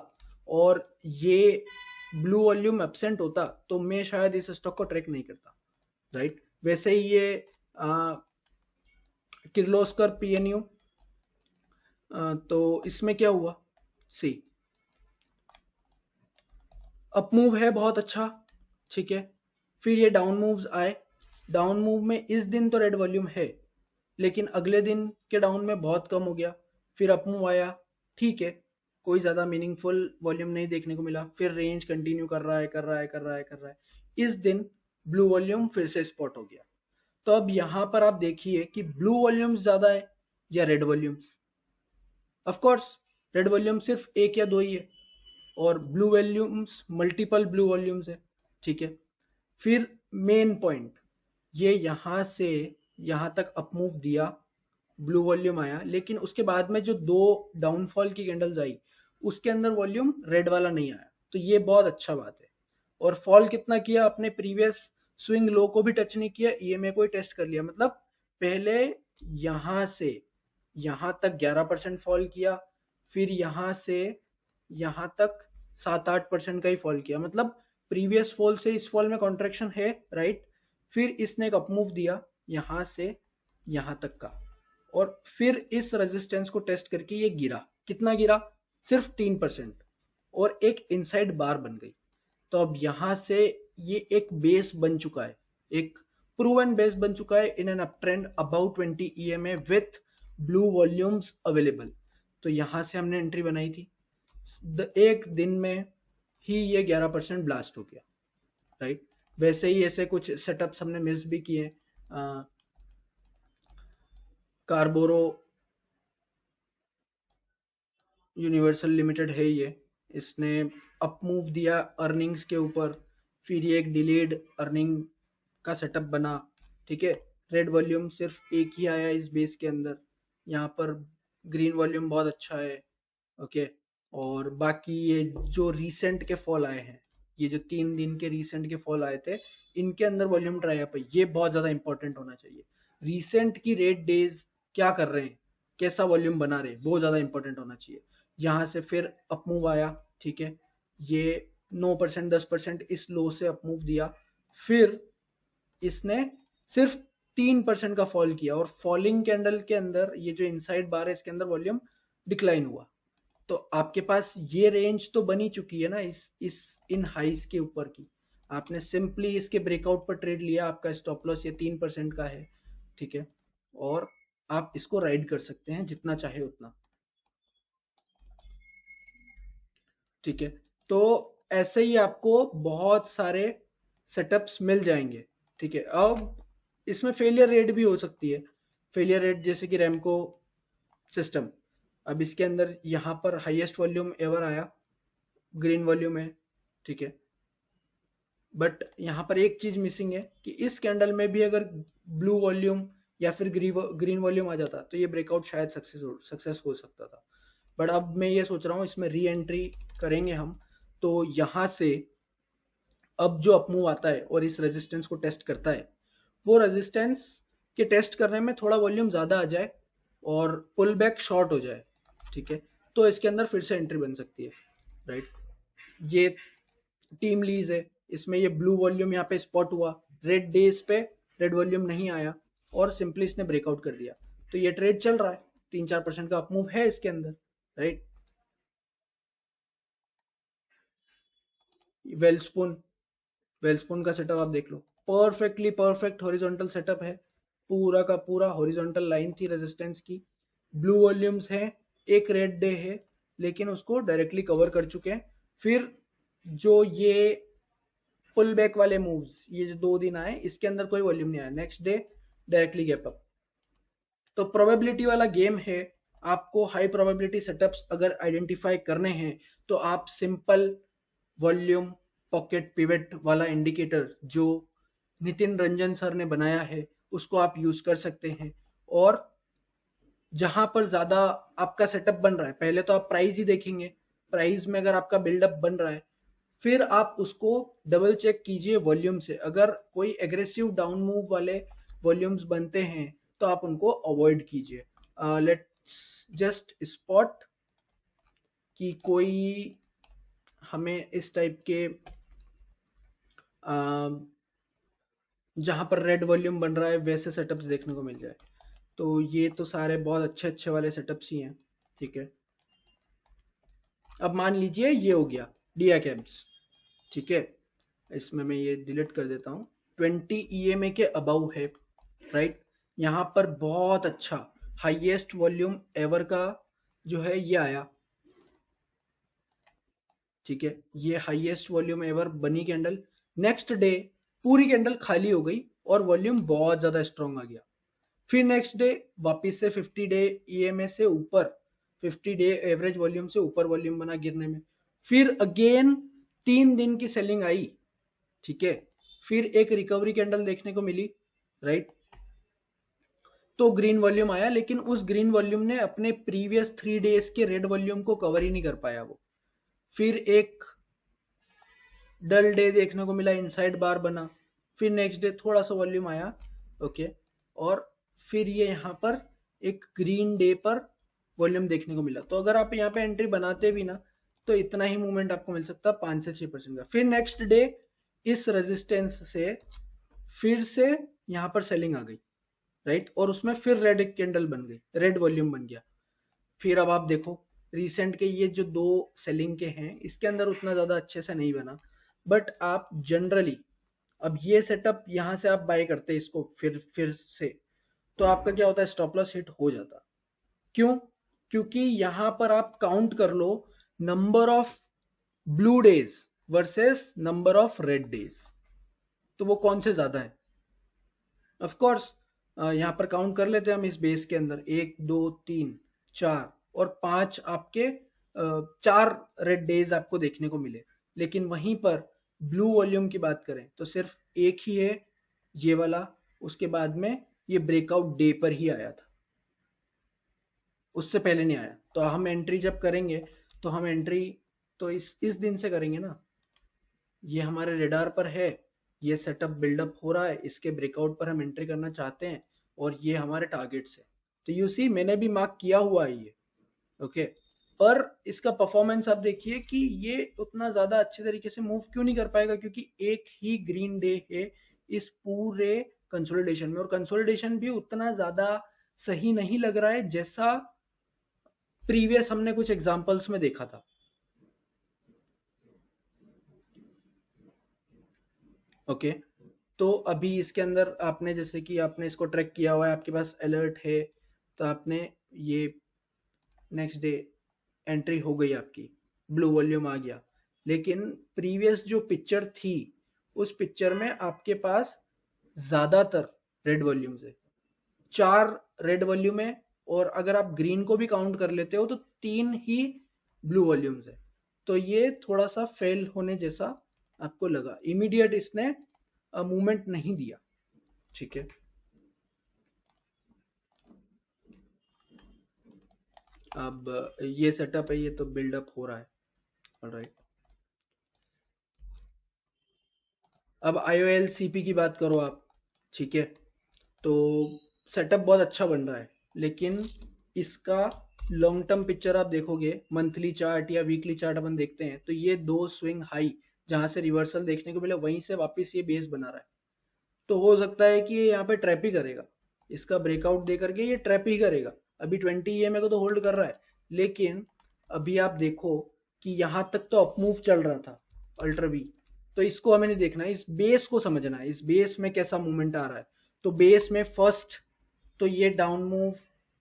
और ये ब्लू वॉल्यूम एब्सेंट होता, तो मैं शायद इस स्टॉक को ट्रैक नहीं करता, राइट। वैसे ही ये किर्लोस्कर पीएनयू, तो इसमें क्या हुआ, सी अप मूव है बहुत अच्छा। ठीक है, फिर ये डाउन मूव्स आए। डाउन मूव में इस दिन तो रेड वॉल्यूम है, लेकिन अगले दिन के डाउन में बहुत कम हो गया। फिर अप मूव आया, ठीक है, कोई ज्यादा मीनिंगफुल वॉल्यूम नहीं देखने को मिला। फिर रेंज कंटिन्यू कर रहा है, कर रहा है, कर रहा है, कर रहा है। इस दिन ब्लू वॉल्यूम फिर से स्पॉट हो गया। तो अब यहां पर आप देखिए कि ब्लू वॉल्यूम्स ज्यादा है या red volumes. Of course red volume सिर्फ एक या दो ही है, और blue volumes multiple blue volumes है। ठीक है, फिर मेन पॉइंट, ये यहां से यहां तक अप मूव दिया, ब्लू वॉल्यूम आया, लेकिन उसके बाद में जो दो डाउनफॉल की कैंडल्स आई उसके अंदर वॉल्यूम रेड वाला नहीं आया। तो ये बहुत अच्छा बात है। और फॉल कितना किया, अपने प्रीवियस स्विंग लो को भी टच नहीं किया, ईएमए को ही टेस्ट कर लिया। मतलब पहले यहां से यहां तक 11% फॉल किया, फिर यहां से यहां तक 7-8% का ही फॉल किया। मतलब प्रीवियस फॉल से इस फॉल में कॉन्ट्रेक्शन है, राइट। फिर इसने एक अपमूव दिया यहां से यहां तक का, और फिर इस रेजिस्टेंस को टेस्ट करके ये गिरा। कितना गिरा, सिर्फ 3%, और एक इनसाइड बार बन गई। तो अब यहां से ये एक बेस बन चुका है, एक प्रूवन बेस बन चुका है in an up trend about 20 EMA with blue volumes available. तो यहां से हमने एंट्री बनाई थी, एक दिन में ही ये 11% ब्लास्ट हो गया, राइट। वैसे ही ऐसे कुछ सेटअप्स हमने मिस भी किए। कार्बोरो यूनिवर्सल लिमिटेड है ये, इसने अप मूव दिया अर्निंग्स के ऊपर, फिर ये एक डिलेड अर्निंग का सेटअप बना। ठीक है, रेड वॉल्यूम सिर्फ एक ही आया इस बेस के अंदर, यहाँ पर ग्रीन वॉल्यूम बहुत अच्छा है। ओके, और बाकी ये जो रीसेंट के फॉल आए हैं, ये जो 3 दिन के रीसेंट के फॉल आए थे, इनके अंदर वॉल्यूम ड्राई अप है। ये बहुत ज्यादा इंपॉर्टेंट होना चाहिए। रीसेंट की रेड डेज क्या कर रहे हैं, कैसा वॉल्यूम बना रहे हैं, बहुत ज्यादा इंपॉर्टेंट होना चाहिए। यहाँ से फिर अपमूव आया, ठीक है, ये 9% 10% इस लो से अपमूव दिया, फिर इसने सिर्फ 3% का फॉल किया, और फॉलिंग कैंडल के अंदर ये जो इनसाइड बार है इसके अंदर वॉल्यूम डिक्लाइन हुआ। तो आपके पास ये रेंज तो बनी चुकी है ना इस इन हाइस के ऊपर की। आपने सिंपली इसके ब्रेकआउट पर ट्रेड लिया, आपका स्टॉप लॉस ये 3% का है। ठीक है, और आप इसको राइड कर सकते हैं जितना चाहे उतना। ठीक है, तो ऐसे ही आपको बहुत सारे सेटअप्स मिल जाएंगे। ठीक है, अब इसमें फेलियर रेट भी हो सकती है। फेलियर रेट जैसे कि रैमको सिस्टम, अब इसके अंदर यहाँ पर हाईएस्ट वॉल्यूम एवर आया, ग्रीन वॉल्यूम है। ठीक है, बट यहाँ पर एक चीज मिसिंग है कि इस कैंडल में भी अगर ब्लू वॉल्यूम या फिर ग्रीन वॉल्यूम आ जाता तो ये ब्रेकआउट शायद सक्सेस हो सकता था। बट अब मैं ये सोच रहा हूँ इसमें री एंट्री करेंगे हम, तो यहाँ से अब जो अपमूव आता है और इस रेजिस्टेंस को टेस्ट करता है, वो रेजिस्टेंस के टेस्ट करने में थोड़ा वॉल्यूम ज़्यादा आ जाए और पुल बैक शॉर्ट हो जाए, ठीक है, तो इसके अंदर फिर से एंट्री बन सकती है, राइट। ये टीम लीज है, इसमें ये ब्लू वॉल्यूम यहाँ पे स्पॉट हुआ, रेड डेज पे रेड वॉल्यूम नहीं आया और सिंपली इसने ब्रेकआउट कर दिया, तो ये ट्रेड चल रहा है, 3-4% का अपमूव है इसके अंदर, राइट। वेलस्पून, वेलस्पून का सेटअप आप देख लो, परफेक्टली परफेक्ट हॉरिजॉन्टल सेटअप है, पूरा का पूरा हॉरिजॉन्टल लाइन थी रेजिस्टेंस की, ब्लू वॉल्यूम्स है, एक रेड डे है, लेकिन उसको डायरेक्टली कवर कर चुके हैं। फिर जो ये पुल बैक वाले मूव्स, ये जो 2 दिन आए, इसके अंदर कोई वॉल्यूम नहीं आया, next day directly gap up. तो प्रोबेबिलिटी वाला गेम है, आपको हाई प्रोबेबिलिटी सेटअप्स अगर आइडेंटिफाई करने हैं तो आप सिंपल वॉल्यूम पॉकेट पिवट वाला इंडिकेटर जो नितिन रंजन सर ने बनाया है उसको आप यूज कर सकते हैं। और जहां पर ज्यादा आपका सेटअप बन रहा है, पहले तो आप प्राइस ही देखेंगे, प्राइस में अगर आपका बिल्डअप बन रहा है, फिर आप उसको डबल चेक कीजिए वॉल्यूम से, अगर कोई एग्रेसिव डाउन मूव वाले वॉल्यूम्स बनते हैं तो आप उनको अवॉइड कीजिए। लेट्स जस्ट स्पॉट कि कोई हमें इस टाइप के जहां पर रेड वॉल्यूम बन रहा है वैसे सेटअप्स देखने को मिल जाए। तो ये तो सारे बहुत अच्छे अच्छे वाले सेटअप्स ही हैं, ठीक है। अब मान लीजिए ये हो गया डिया कैब्स, ठीक है, इसमें मैं ये डिलीट कर देता हूँ, 20 EMA के अबव है, राइट। यहाँ पर बहुत अच्छा हाईएस्ट वॉल्यूम एवर का जो है ये आया, ठीक है, ये हाईएस्ट वॉल्यूम एवर बनी कैंडल, नेक्स्ट डे पूरी कैंडल खाली हो गई और वॉल्यूम बहुत ज्यादा स्ट्रॉन्ग आ गया। फिर नेक्स्ट डे वापिस से 50 डे EMA से ऊपर, 50 डे एवरेज वॉल्यूम से ऊपर वॉल्यूम बना गिरने में, फिर अगेन 3 दिन की सेलिंग आई, ठीक है, फिर एक रिकवरी कैंडल देखने को मिली, राइट। तो ग्रीन वॉल्यूम आया, लेकिन उस ग्रीन वॉल्यूम ने अपने प्रीवियस 3 डेज के रेड वॉल्यूम को कवर ही नहीं कर पाया वो। फिर एक डल डे देखने को मिला, इनसाइड बार बना, फिर नेक्स्ट डे थोड़ा सा वॉल्यूम आया, ओके, और फिर ये यहाँ पर एक ग्रीन डे पर वॉल्यूम देखने को मिला। तो अगर आप यहाँ पे एंट्री बनाते भी ना तो इतना ही मूवमेंट आपको मिल सकता है 5 से 6% का। फिर नेक्स्ट डे इस रेजिस्टेंस से फिर से यहाँ पर सेलिंग आ गई, राइट, और उसमें फिर रेड कैंडल बन गई, रेड वॉल्यूम बन गया। फिर अब आप देखो रिसेंट के ये जो 2 सेलिंग के हैं इसके अंदर उतना ज्यादा अच्छे से नहीं बना, बट आप जनरली अब ये सेटअप यहाँ से आप बाय करते इसको फिर से, तो आपका क्या होता है, स्टॉप लॉस हिट हो जाता। क्यों? क्योंकि यहां पर आप काउंट कर लो number of blue days versus number of red days, तो वो कौन से ज्यादा है। ऑफ कोर्स यहाँ पर काउंट कर लेते हैं हम इस बेस के अंदर, 1 2 3 4 और 5 आपके 4 रेड डेज आपको देखने को मिले, लेकिन वहीं पर ब्लू वॉल्यूम की बात करें तो सिर्फ एक ही है ये वाला, उसके बाद में ये ब्रेकआउट डे पर ही आया था, उससे पहले नहीं आया। तो हम एंट्री जब करेंगे तो हम एंट्री तो इस दिन से करेंगे ना, ये हमारे रेडार पर है, ये सेटअप बिल्डअप हो रहा है, इसके ब्रेकआउट पर हम एंट्री करना चाहते हैं और ये हमारे टारगेट्स है। तो यू सी मैंने भी मार्क किया हुआ है ये, ओके। पर इसका परफॉर्मेंस आप देखिए कि ये उतना ज्यादा अच्छे तरीके से मूव क्यों नहीं कर पाएगा, क्योंकि एक ही ग्रीन डे है इस पूरे कंसोलिडेशन में, और कंसोलिडेशन भी उतना ज्यादा सही नहीं लग रहा है जैसा प्रीवियस हमने कुछ एग्जांपल्स में देखा था, ओके। तो अभी इसके अंदर आपने जैसे कि आपने इसको ट्रैक किया हुआ है, आपके पास अलर्ट है, तो आपने ये नेक्स्ट डे एंट्री हो गई आपकी, ब्लू वॉल्यूम आ गया, लेकिन प्रीवियस जो पिक्चर थी उस पिक्चर में आपके पास ज्यादातर रेड वॉल्यूम्स है, 4 रेड वॉल्यूम है, और अगर आप ग्रीन को भी काउंट कर लेते हो तो 3 ही ब्लू वॉल्यूम्स है। तो ये थोड़ा सा फेल होने जैसा आपको लगा, इमीडिएट इसने मूवमेंट नहीं दिया, ठीक है। अब ये सेटअप है, ये तो बिल्डअप हो रहा है। ऑलराइट, अब IOLCP की बात करो आप, ठीक है, तो सेटअप बहुत अच्छा बन रहा है, लेकिन इसका लॉन्ग टर्म पिक्चर आप देखोगे, मंथली चार्ट या वीकली चार्ट अपन देखते हैं, तो ये दो स्विंग हाई जहां से रिवर्सल देखने को मिला, वहीं से वापस ये बेस बना रहा है। तो हो सकता है कि ये यहाँ पे ट्रैप ही करेगा, इसका ब्रेकआउट दे करके ये ट्रैप ही करेगा। अभी 20 EMA को तो होल्ड कर रहा है, लेकिन अभी आप देखो कि यहाँ तक तो अपमूव चल रहा था अल्ट्रा वी, तो इसको हमें नहीं देखना है, इस बेस को समझना है, इस बेस में कैसा मूवमेंट आ रहा है। तो बेस में फर्स्ट तो ये डाउन मूव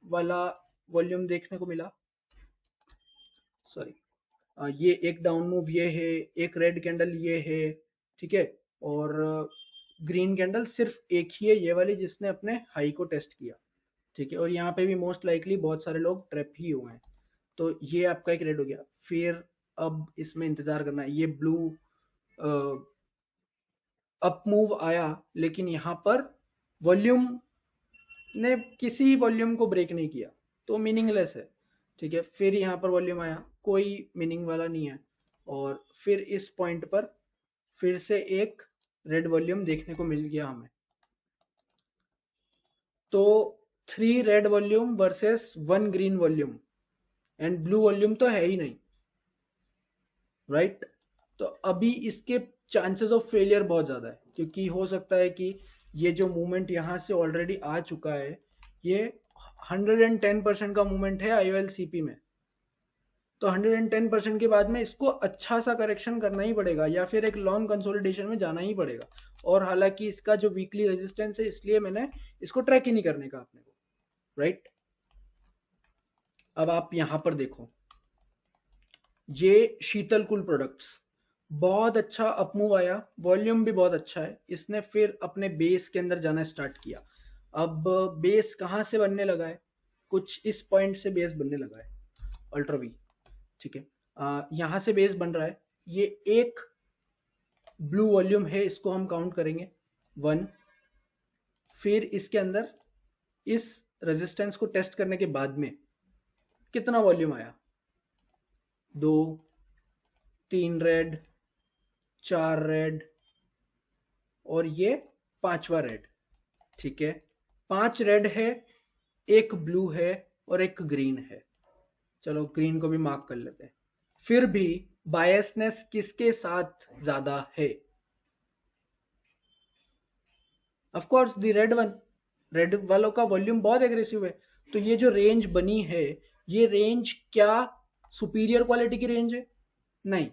वाला वॉल्यूम देखने को मिला, सॉरी, ये एक डाउन मूव ये है, एक रेड कैंडल ये है, ठीक है, और ग्रीन कैंडल सिर्फ एक ही है, ये वाली जिसने अपने हाई को टेस्ट किया, ठीक है, और यहाँ पे भी मोस्ट लाइकली बहुत सारे लोग ट्रैप ही हुए हैं। तो ये आपका एक रेड हो गया। फिर अब इसमें इंतजार करना है, ये ब्लू अप मूव आया, लेकिन यहाँ पर वॉल्यूम ने किसी वॉल्यूम को ब्रेक नहीं किया, तो मीनिंगलेस है, ठीक है। फिर यहाँ पर वॉल्यूम आया, कोई मीनिंग वाला नहीं है, और फिर इस पॉइंट पर फिर से एक रेड वॉल्यूम देखने को मिल गया हमें। तो 3 red volume versus 1 green volume, and blue volume तो है ही नहीं, राइट। तो अभी इसके चांसेस ऑफ फेलियर बहुत ज़्यादा है, क्योंकि हो सकता है कि ये जो मूवमेंट यहाँ से ऑलरेडी आ चुका है, ये 110% का मूवमेंट है IOLCP में, तो 110% के बाद में इसको अच्छा सा करेक्शन करना ही पड़ेगा, या फिर एक लॉन्ग कंसोलिडेशन में जाना ही पड़ेगा। और हालांकि इसका जो वीकली रेजिस्टेंस है, इसलिए मैंने इसको ट्रैक ही नहीं करने का अपने को, राइट। अब आप यहां पर देखो, ये शीतल कुल प्रोडक्ट्स बहुत अच्छा अपमूव आया, वॉल्यूम भी बहुत अच्छा है, इसने फिर अपने बेस के अंदर जाना स्टार्ट किया। अब बेस कहाँ से बनने लगा है, कुछ इस पॉइंट से बेस बनने लगा है अल्ट्रा वी, ठीक है। यहाँ से बेस बन रहा है, ये एक ब्लू वॉल्यूम है, इसको हम काउंट करेंगे 1। फिर इसके अंदर इस रेजिस्टेंस को टेस्ट करने के बाद में कितना वॉल्यूम आया, 2, 3 रेड, 4 रेड, और ये 5वां रेड, ठीक है। 5 रेड है, एक ब्लू है, और एक ग्रीन है। चलो ग्रीन को भी मार्क कर लेते हैं। फिर भी बायसनेस किसके साथ ज्यादा है, of course the red one, red वालों का वॉल्यूम बहुत एग्रेसिव है। तो ये जो रेंज बनी है, ये रेंज क्या सुपीरियर क्वालिटी की रेंज है, नहीं।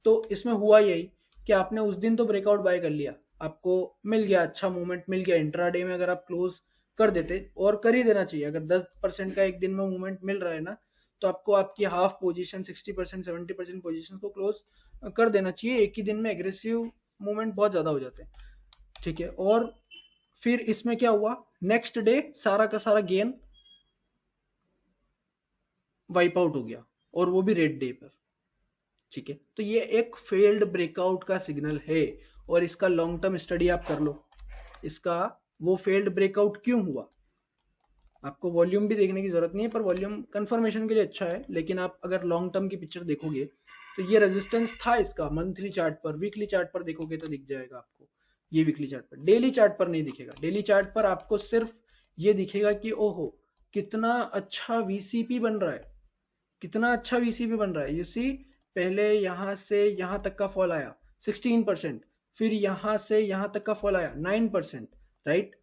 तो इसमें हुआ यही कि आपने उस दिन तो ब्रेकआउट बाय कर लिया, आपको मिल गया अच्छा मूवमेंट, मिल गया इंट्राडे में, अगर आप क्लोज कर देते, और कर ही देना चाहिए, अगर 10% का एक दिन में मूवमेंट मिल रहा है ना, तो आपको आपकी हाफ पोजीशन 60% 70% पोजीशन को क्लोज कर देना चाहिए। एक ही दिन में एग्रेसिव मूवमेंट बहुत ज्यादा हो जाते हैं, ठीक है। और फिर इसमें क्या हुआ, नेक्स्ट डे सारा का सारा गेन वाइप आउट हो गया, और वो भी रेड डे पर, ठीक है। तो ये एक फेल्ड ब्रेकआउट का सिग्नल है, और इसका लॉन्ग टर्म स्टडी आप कर लो, इसका वो फेल्ड ब्रेकआउट क्यों हुआ। आपको वॉल्यूम भी देखने की जरूरत नहीं है, पर वॉल्यूम कंफर्मेशन के लिए अच्छा है, लेकिन आप अगर लॉन्ग टर्म की पिक्चर देखोगे, तो ये रेजिस्टेंस था इसका मंथली चार्ट पर, वीकली चार्ट पर देखोगे तो दिख जाएगा आपको, ये वीकली चार्ट पर, डेली चार्ट पर नहीं दिखेगा। डेली चार्ट पर आपको सिर्फ ये दिखेगा कि ओहो कितना अच्छा वीसीपी बन रहा है, कितना अच्छा वीसीपी बन रहा है। यू सी, पहले यहां से यहां तक का फॉल आया 16%, फिर यहां से यहां तक का फॉल आया 9%, राइट।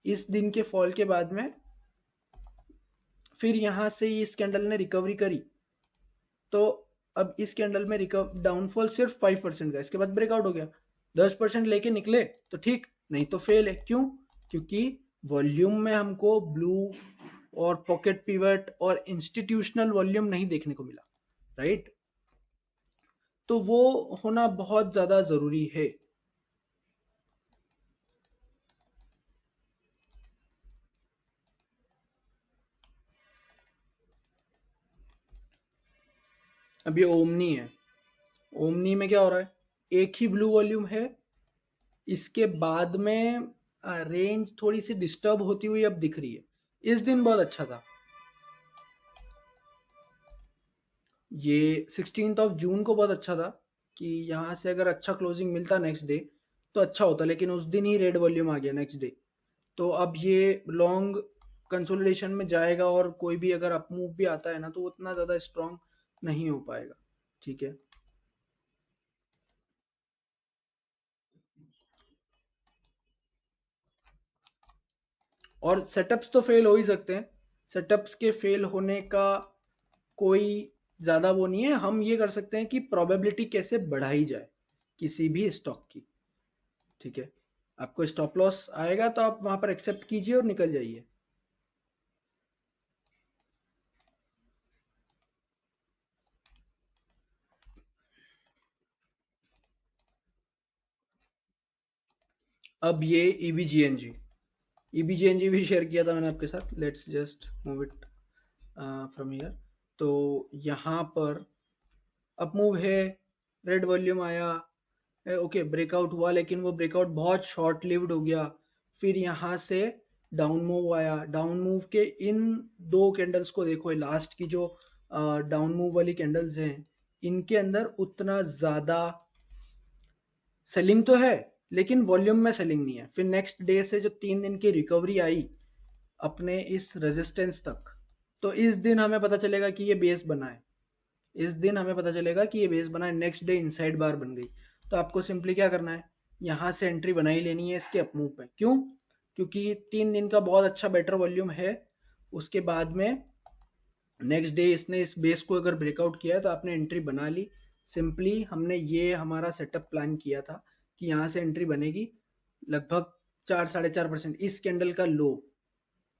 इस दिन के फॉल के बाद में फिर यहां से इस कैंडल ने रिकवरी करी, तो अब इस कैंडल में डाउनफॉल सिर्फ 5% का, इसके बाद ब्रेकआउट हो गया। 10% लेके निकले तो ठीक, नहीं तो फेल है। क्यों, क्योंकि वॉल्यूम में हमको ब्लू और पॉकेट पिवट और इंस्टीट्यूशनल वॉल्यूम नहीं देखने को मिला, राइट। तो वो होना बहुत ज्यादा जरूरी है। अब ये ओमनी है, ओमनी में क्या हो रहा है, एक ही ब्लू वॉल्यूम है, इसके बाद में रेंज थोड़ी सी डिस्टर्ब होती हुई अब दिख रही है। इस दिन बहुत अच्छा था, ये 16 जून को बहुत अच्छा था कि यहाँ से अगर अच्छा क्लोजिंग मिलता नेक्स्ट डे तो अच्छा होता, लेकिन उस दिन ही रेड वॉल्यूम आ गया नेक्स्ट डे। तो अब ये लॉन्ग कंसोलिडेशन में जाएगा और कोई भी अगर अप मूव भी आता है ना तो उतना ज़्यादा स्ट्रांग नहीं हो पाएगा। ठीक है। और सेटअप्स तो फेल हो ही सकते हैं, सेटअप्स के फेल होने का कोई ज़्यादा वो नहीं है। हम ये कर सकते हैं कि प्रोबेबिलिटी कैसे बढ़ाई जाए किसी भी स्टॉक की। ठीक है। आपको स्टॉप लॉस आएगा तो आप वहां पर एक्सेप्ट कीजिए और निकल जाइए। अब ये ईबीजीएनजी, ईबीजीएनजी भी शेयर किया था मैंने आपके साथ। Let's just move it from here. तो यहाँ पर अप मूव है, रेड वॉल्यूम आया, ओके ब्रेकआउट हुआ, लेकिन वो ब्रेकआउट बहुत शॉर्ट लिव्ड हो गया। फिर यहाँ से डाउन मूव आया। डाउन मूव के इन दो कैंडल्स को देखो, लास्ट की जो डाउन मूव वाली कैंडल्स हैं, इनके अंदर उतना ज़्यादा सेलिंग तो है लेकिन वॉल्यूम में सेलिंग नहीं है। फिर नेक्स्ट डे से जो 3 दिन की रिकवरी आई अपने इस रेजिस्टेंस तक, तो इस दिन हमें पता चलेगा कि ये बेस बना है। इस दिन हमें पता चलेगा कि ये बेस बना है, नेक्स्ट डे इनसाइड बार बन गई। तो आपको सिंपली क्या करना है, यहाँ से एंट्री बना ही लेनी है इसके अप मूव पे। क्यों? क्योंकि 3 दिन का बहुत अच्छा बेटर वॉल्यूम है। उसके बाद में नेक्स्ट डे इसने इस बेस को अगर ब्रेकआउट किया है तो आपने एंट्री बना ली। सिंपली हमने ये हमारा सेटअप प्लान किया था कि यहाँ से एंट्री बनेगी लगभग 4-4.5%। इस कैंडल का लो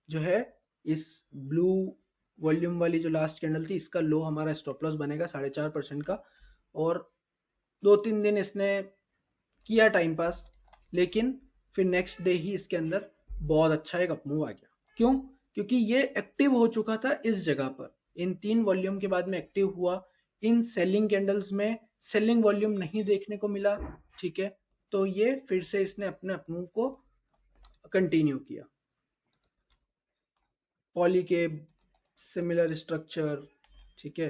जो है, इस ब्लू वॉल्यूम वाली जो लास्ट कैंडल थी, इसका लो हमारा स्टॉप लॉस बनेगा 4.5% का। और 2-3 दिन इसने किया टाइम पास, लेकिन फिर नेक्स्ट डे ही इसके अंदर बहुत अच्छा एक अपमूव आ गया। क्यों? क्योंकि ये एक्टिव हो चुका था इस जगह पर, इन 3 वॉल्यूम के बाद में एक्टिव हुआ। इन सेलिंग कैंडल्स में सेलिंग वॉल्यूम नहीं देखने को मिला। ठीक है। तो ये फिर से इसने अपने अपमूव को कंटिन्यू किया। पॉलीकेब सिमिलर स्ट्रक्चर। ठीक है।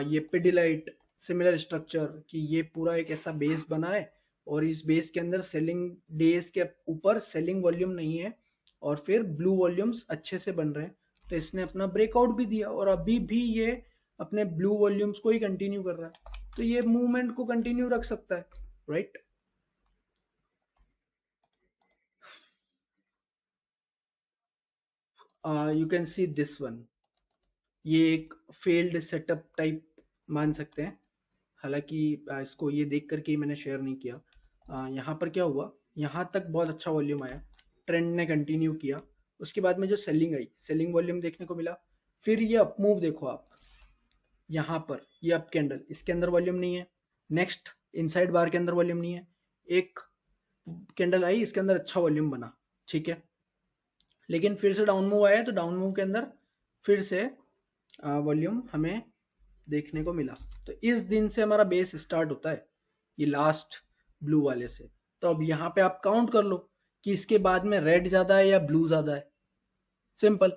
ये पिडिलाइट सिमिलर स्ट्रक्चर कि ये पूरा एक ऐसा बेस बना है और इस बेस के अंदर सेलिंग डेज के ऊपर सेलिंग वॉल्यूम नहीं है और फिर ब्लू वॉल्यूम्स अच्छे से बन रहे हैं। तो इसने अपना ब्रेकआउट भी दिया और अभी भी ये अपने ब्लू वॉल्यूम्स को ही कंटिन्यू कर रहा है। तो ये मूवमेंट को कंटिन्यू रख सकता है, right. You can see this one. ये एक फेल्ड सेटअप टाइप मान सकते हैं। हालांकि इसको ये देख करके ही मैंने शेयर नहीं किया। यहाँ पर क्या हुआ, यहाँ तक बहुत अच्छा वॉल्यूम आया, ट्रेंड ने कंटिन्यू किया। उसके बाद में जो सेलिंग आई, सेलिंग वॉल्यूम देखने को मिला। फिर ये अप मूव देखो आप, यहाँ पर ये अप कैंडल, इसके अंदर वॉल्यूम नहीं है। नेक्स्ट इनसाइड बार के अंदर वॉल्यूम नहीं है। एक कैंडल आई, इसके अंदर अच्छा वॉल्यूम बना। ठीक है। लेकिन फिर से डाउन मूव आया तो डाउन मूव के अंदर फिर से वॉल्यूम हमें देखने को मिला। तो इस दिन से हमारा बेस स्टार्ट होता है, ये लास्ट ब्लू वाले से। तो अब यहाँ पे आप काउंट कर लो कि इसके बाद में रेड ज्यादा है या ब्लू ज्यादा है। सिंपल,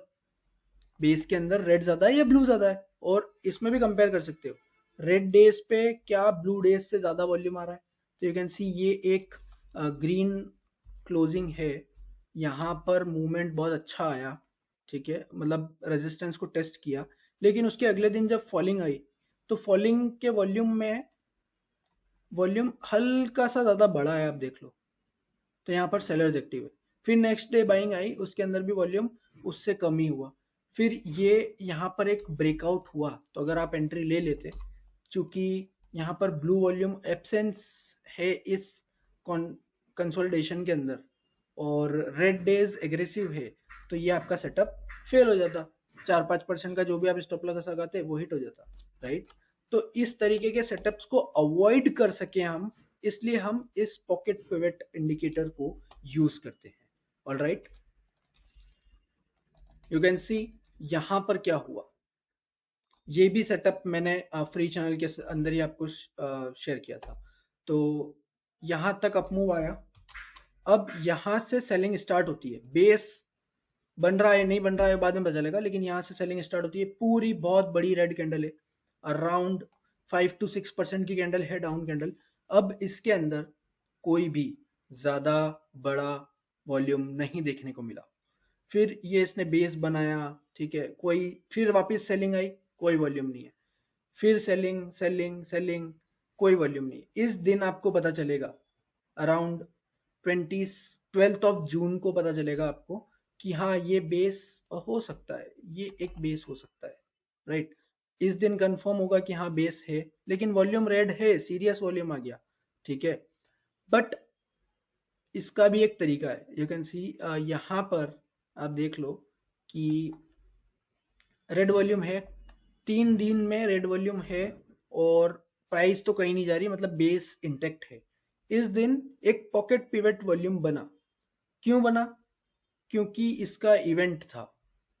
बेस के अंदर रेड ज्यादा है या ब्लू ज्यादा है। और इसमें भी कंपेयर कर सकते हो, रेड डेज पे क्या ब्लू डेज से ज्यादा वॉल्यूम आ रहा है। तो यू कैन सी ये एक ग्रीन क्लोजिंग है, यहाँ पर मूवमेंट बहुत अच्छा आया। ठीक है, मतलब रेजिस्टेंस को टेस्ट किया। लेकिन उसके अगले दिन जब फॉलिंग आई तो फॉलिंग के वॉल्यूम में वॉल्यूम हल्का सा ज्यादा बढ़ा है, आप देख लो। तो यहाँ पर सेलर्स एक्टिव है। फिर नेक्स्ट डे बाइंग आई, उसके अंदर भी वॉल्यूम उससे कम ही हुआ। फिर ये यहाँ पर एक ब्रेकआउट हुआ तो अगर आप एंट्री ले लेते, चूंकि यहाँ पर ब्लू वॉल्यूम एब्सेंस है इस कंसोलिडेशन के अंदर और रेड डेज एग्रेसिव है, तो ये आपका सेटअप फेल हो जाता। 4-5% का जो भी आप स्टॉप लॉस लगाते वो हिट हो जाता, राइट। तो इस तरीके के सेटअप्स को अवॉइड कर सके हम, इसलिए हम इस पॉकेट पिवट इंडिकेटर को यूज करते हैं। ऑल राइट, यू कैन सी यहां पर क्या हुआ। ये भी सेटअप मैंने फ्री चैनल के अंदर ही आपको शेयर किया था। तो यहां तक अप मूव आया। अब यहां से सेलिंग स्टार्ट होती है, बेस बन रहा है नहीं बन रहा है बाद में पता चलेगा, लेकिन यहां से सेलिंग स्टार्ट होती है। पूरी बहुत बड़ी रेड कैंडल है, अराउंड 5 to 6% की कैंडल है डाउन कैंडल। अब इसके अंदर कोई भी ज्यादा बड़ा वॉल्यूम नहीं देखने को मिला। फिर ये इसने बेस बनाया, ठीक है, कोई फिर वापस सेलिंग आई, कोई वॉल्यूम नहीं है, फिर सेलिंग सेलिंग सेलिंग, कोई वॉल्यूम नहीं। इस दिन आपको पता चलेगा अराउंड 12 जून को पता चलेगा आपको कि हाँ ये बेस हो सकता है, ये एक बेस हो सकता है, राइट। इस दिन कंफर्म होगा कि हाँ बेस है, लेकिन वॉल्यूम रेड है, सीरियस वॉल्यूम आ गया, ठीक है। बट इसका भी एक तरीका है, यू कैन सी यहाँ पर आप देख लो कि रेड वॉल्यूम है, 3 दिन में रेड वॉल्यूम है, और प्राइस तो कहीं नहीं जा रही, मतलब बेस इंटेक्ट है। इस दिन एक पॉकेट पिवट वॉल्यूम बना। क्यों बना? क्योंकि इसका इवेंट था।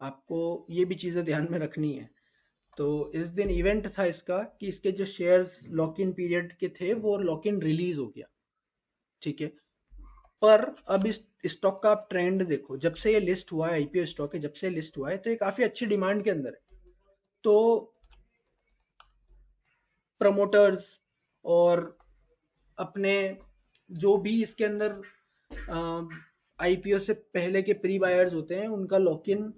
आपको ये भी चीजें ध्यान में रखनी है। तो इस दिन इवेंट था इसका कि इसके जो शेयर्स लॉक इन पीरियड के थे वो लॉक इन रिलीज हो गया, ठीक है। पर अब इस स्टॉक का आप ट्रेंड देखो, जब से ये लिस्ट हुआ है, आईपीओ स्टॉक है, जब से लिस्ट हुआ है तो ये काफी अच्छी डिमांड के अंदर है। तो प्रमोटर्स और अपने जो भी इसके अंदर आईपीओ से पहले के प्री बायर्स होते हैं, उनका लॉक इन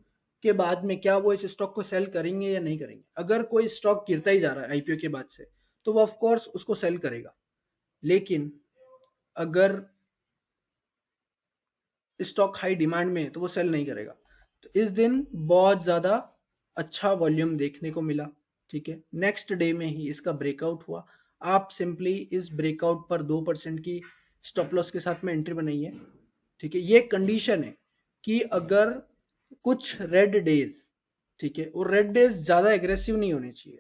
के बाद में क्या वो इस स्टॉक को सेल करेंगे या नहीं करेंगे। अगर कोई स्टॉक गिरता ही जा रहा है आईपीओ के बाद से, तो वो ऑफ कोर्स उसको सेल करेगा। लेकिन अगर स्टॉक हाई डिमांड में है तो वो सेल नहीं करेगा। तो इस दिन बहुत ज्यादा अच्छा वॉल्यूम देखने को मिला, ठीक है। नेक्स्ट डे में ही इसका ब्रेकआउट हुआ। आप सिंपली इस ब्रेकआउट पर 2% की स्टॉप लॉस के साथ में एंट्री बनाइए, ठीक है। ये कंडीशन है कि अगर कुछ रेड डेज, ठीक है, और रेड डेज ज्यादा एग्रेसिव नहीं होने चाहिए,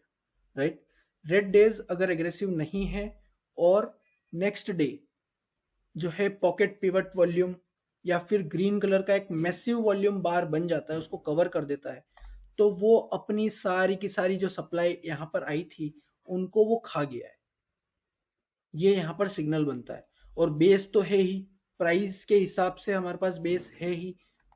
राइट। रेड डेज अगर एग्रेसिव नहीं है और नेक्स्ट डे जो है पॉकेट पिवट वॉल्यूम या फिर ग्रीन कलर का एक मैसिव वॉल्यूम बार बन जाता है, उसको कवर कर देता है, तो वो अपनी सारी की सारी जो सप्लाई यहाँ पर आई थी उनको वो खा गया है। ये यहाँ पर सिग्नल बनता है। और बेस तो है ही, प्राइस के हिसाब से हमारे पास बेस है ही।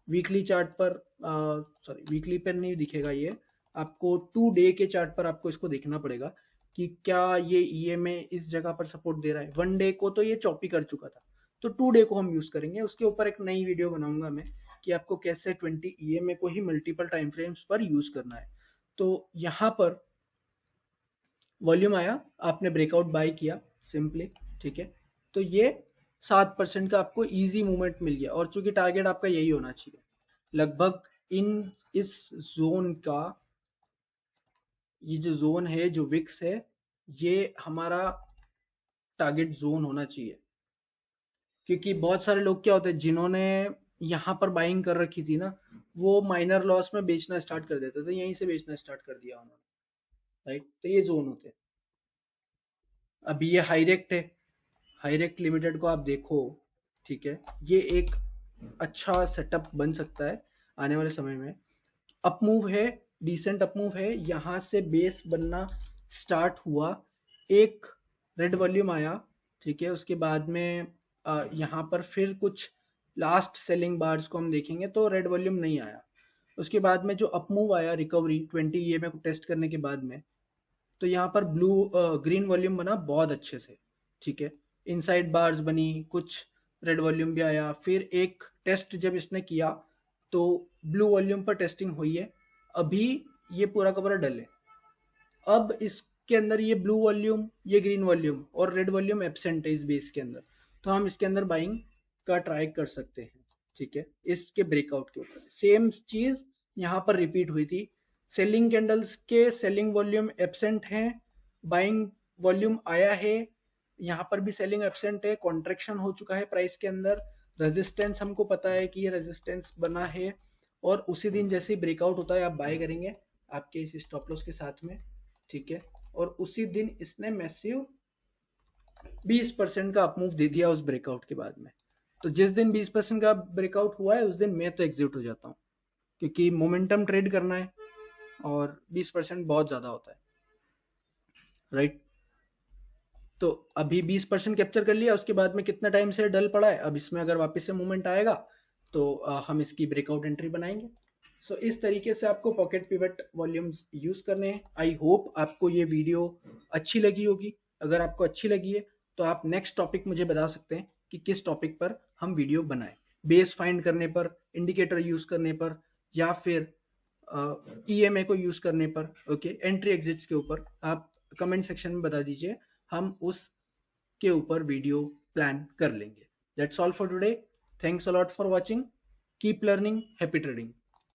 वीकली चार्ट पर, सॉरी वीकली पर नहीं दिखेगा ये, आपको 2 डे के चार्ट पर आपको इसको देखना पड़ेगा कि क्या ये ईएमए इस जगह पर सपोर्ट दे रहा है। 1 डे को तो ये चॉपी कर चुका था, तो 2 डे को हम यूज करेंगे। उसके ऊपर एक नई वीडियो बनाऊंगा मैं कि आपको कैसे 20 ईएमए को ही मल्टीपल टाइम फ्रेम्स पर यूज करना है। तो यहाँ पर वॉल्यूम आया, आपने ब्रेकआउट बाय किया सिंपली, ठीक है। तो ये 7% का आपको इजी मूवमेंट मिल गया, और चूंकि टारगेट आपका यही होना चाहिए लगभग इन इस जोन का। ये जो जोन है, जो विक्स है, ये हमारा टारगेट जोन होना चाहिए। क्योंकि बहुत सारे लोग क्या होते हैं जिन्होंने यहाँ पर बाइंग कर रखी थी ना, वो माइनर लॉस में बेचना स्टार्ट कर देते थे, यहीं से बेचना स्टार्ट कर दिया उन्होंने, राइट। तो ये जोन होते हैं। अभी ये हाईरेक्ट है, हाईरेक्ट लिमिटेड को आप देखो, ठीक है, ये एक अच्छा सेटअप बन सकता है आने वाले समय में। अपमूव है, डिसेंट अपमूव है, यहाँ से बेस बनना स्टार्ट हुआ, एक रेड वॉल्यूम आया, ठीक है। उसके बाद में यहाँ पर फिर कुछ लास्ट सेलिंग बार्स को हम देखेंगे तो रेड वॉल्यूम नहीं आया। उसके बाद में जो अपमूव आया रिकवरी 20 ईएमए को टेस्ट करने के बाद में, तो यहाँ पर ग्रीन वॉल्यूम बना बहुत अच्छे से, ठीक है। इनसाइड बार्स बनी, कुछ रेड वॉल्यूम भी आया। फिर एक टेस्ट जब इसने किया तो ब्लू वॉल्यूम पर टेस्टिंग हुई है। अभी ये पूरा का पूरा डल है। अब इसके अंदर ये ब्लू वॉल्यूम, ये ग्रीन वॉल्यूम और रेड वॉल्यूम एब्सेंट है इस बेस के अंदर, तो हम इसके अंदर बाइंग का ट्राई कर सकते हैं, ठीक है। इसके ब्रेकआउट के ऊपर सेम चीज यहाँ पर रिपीट हुई थी। सेलिंग कैंडल्स के सेलिंग वॉल्यूम एब्सेंट हैं, बाइंग वॉल्यूम आया है, यहाँ पर भी सेलिंग एब्सेंट है, कॉन्ट्रेक्शन हो चुका है प्राइस के अंदर। रेजिस्टेंस हमको पता है कि ये रेजिस्टेंस बना है, और उसी दिन जैसे ही ब्रेकआउट होता है आप बाय करेंगे आपके इस स्टॉप लॉस के साथ में, ठीक है। और उसी दिन इसने मैसिव 20% का अपमूव दे दिया उस ब्रेकआउट के बाद में। तो जिस दिन 20% का ब्रेकआउट हुआ है उस दिन मैं तो एग्जिट हो जाता हूँ, क्योंकि मोमेंटम ट्रेड करना है और 20% बहुत ज्यादा होता है, राइट। तो अभी 20% कैप्चर कर लिया, उसके बाद में कितना टाइम से डल पड़ा है, अब इसमें अगर वापस से मूवमेंट आएगा तो हम इसकी ब्रेकआउट एंट्री बनाएंगे, सो इस तरीके से आपको पॉकेट पिवट वॉल्यूम्स यूज करने हैं। आई होप आपको ये वीडियो अच्छी लगी होगी। अगर आपको अच्छी लगी है तो आप नेक्स्ट टॉपिक मुझे बता सकते हैं कि किस टॉपिक पर हम वीडियो बनाएं, बेस फाइंड करने पर, इंडिकेटर यूज करने पर, या फिर ईएमए को यूज करने पर। ओके, एंट्री एग्जिट्स के ऊपर आप कमेंट सेक्शन में बता दीजिए, हम उस के ऊपर वीडियो प्लान कर लेंगे। That's all for today. Thanks a lot for watching. Keep learning, happy trading.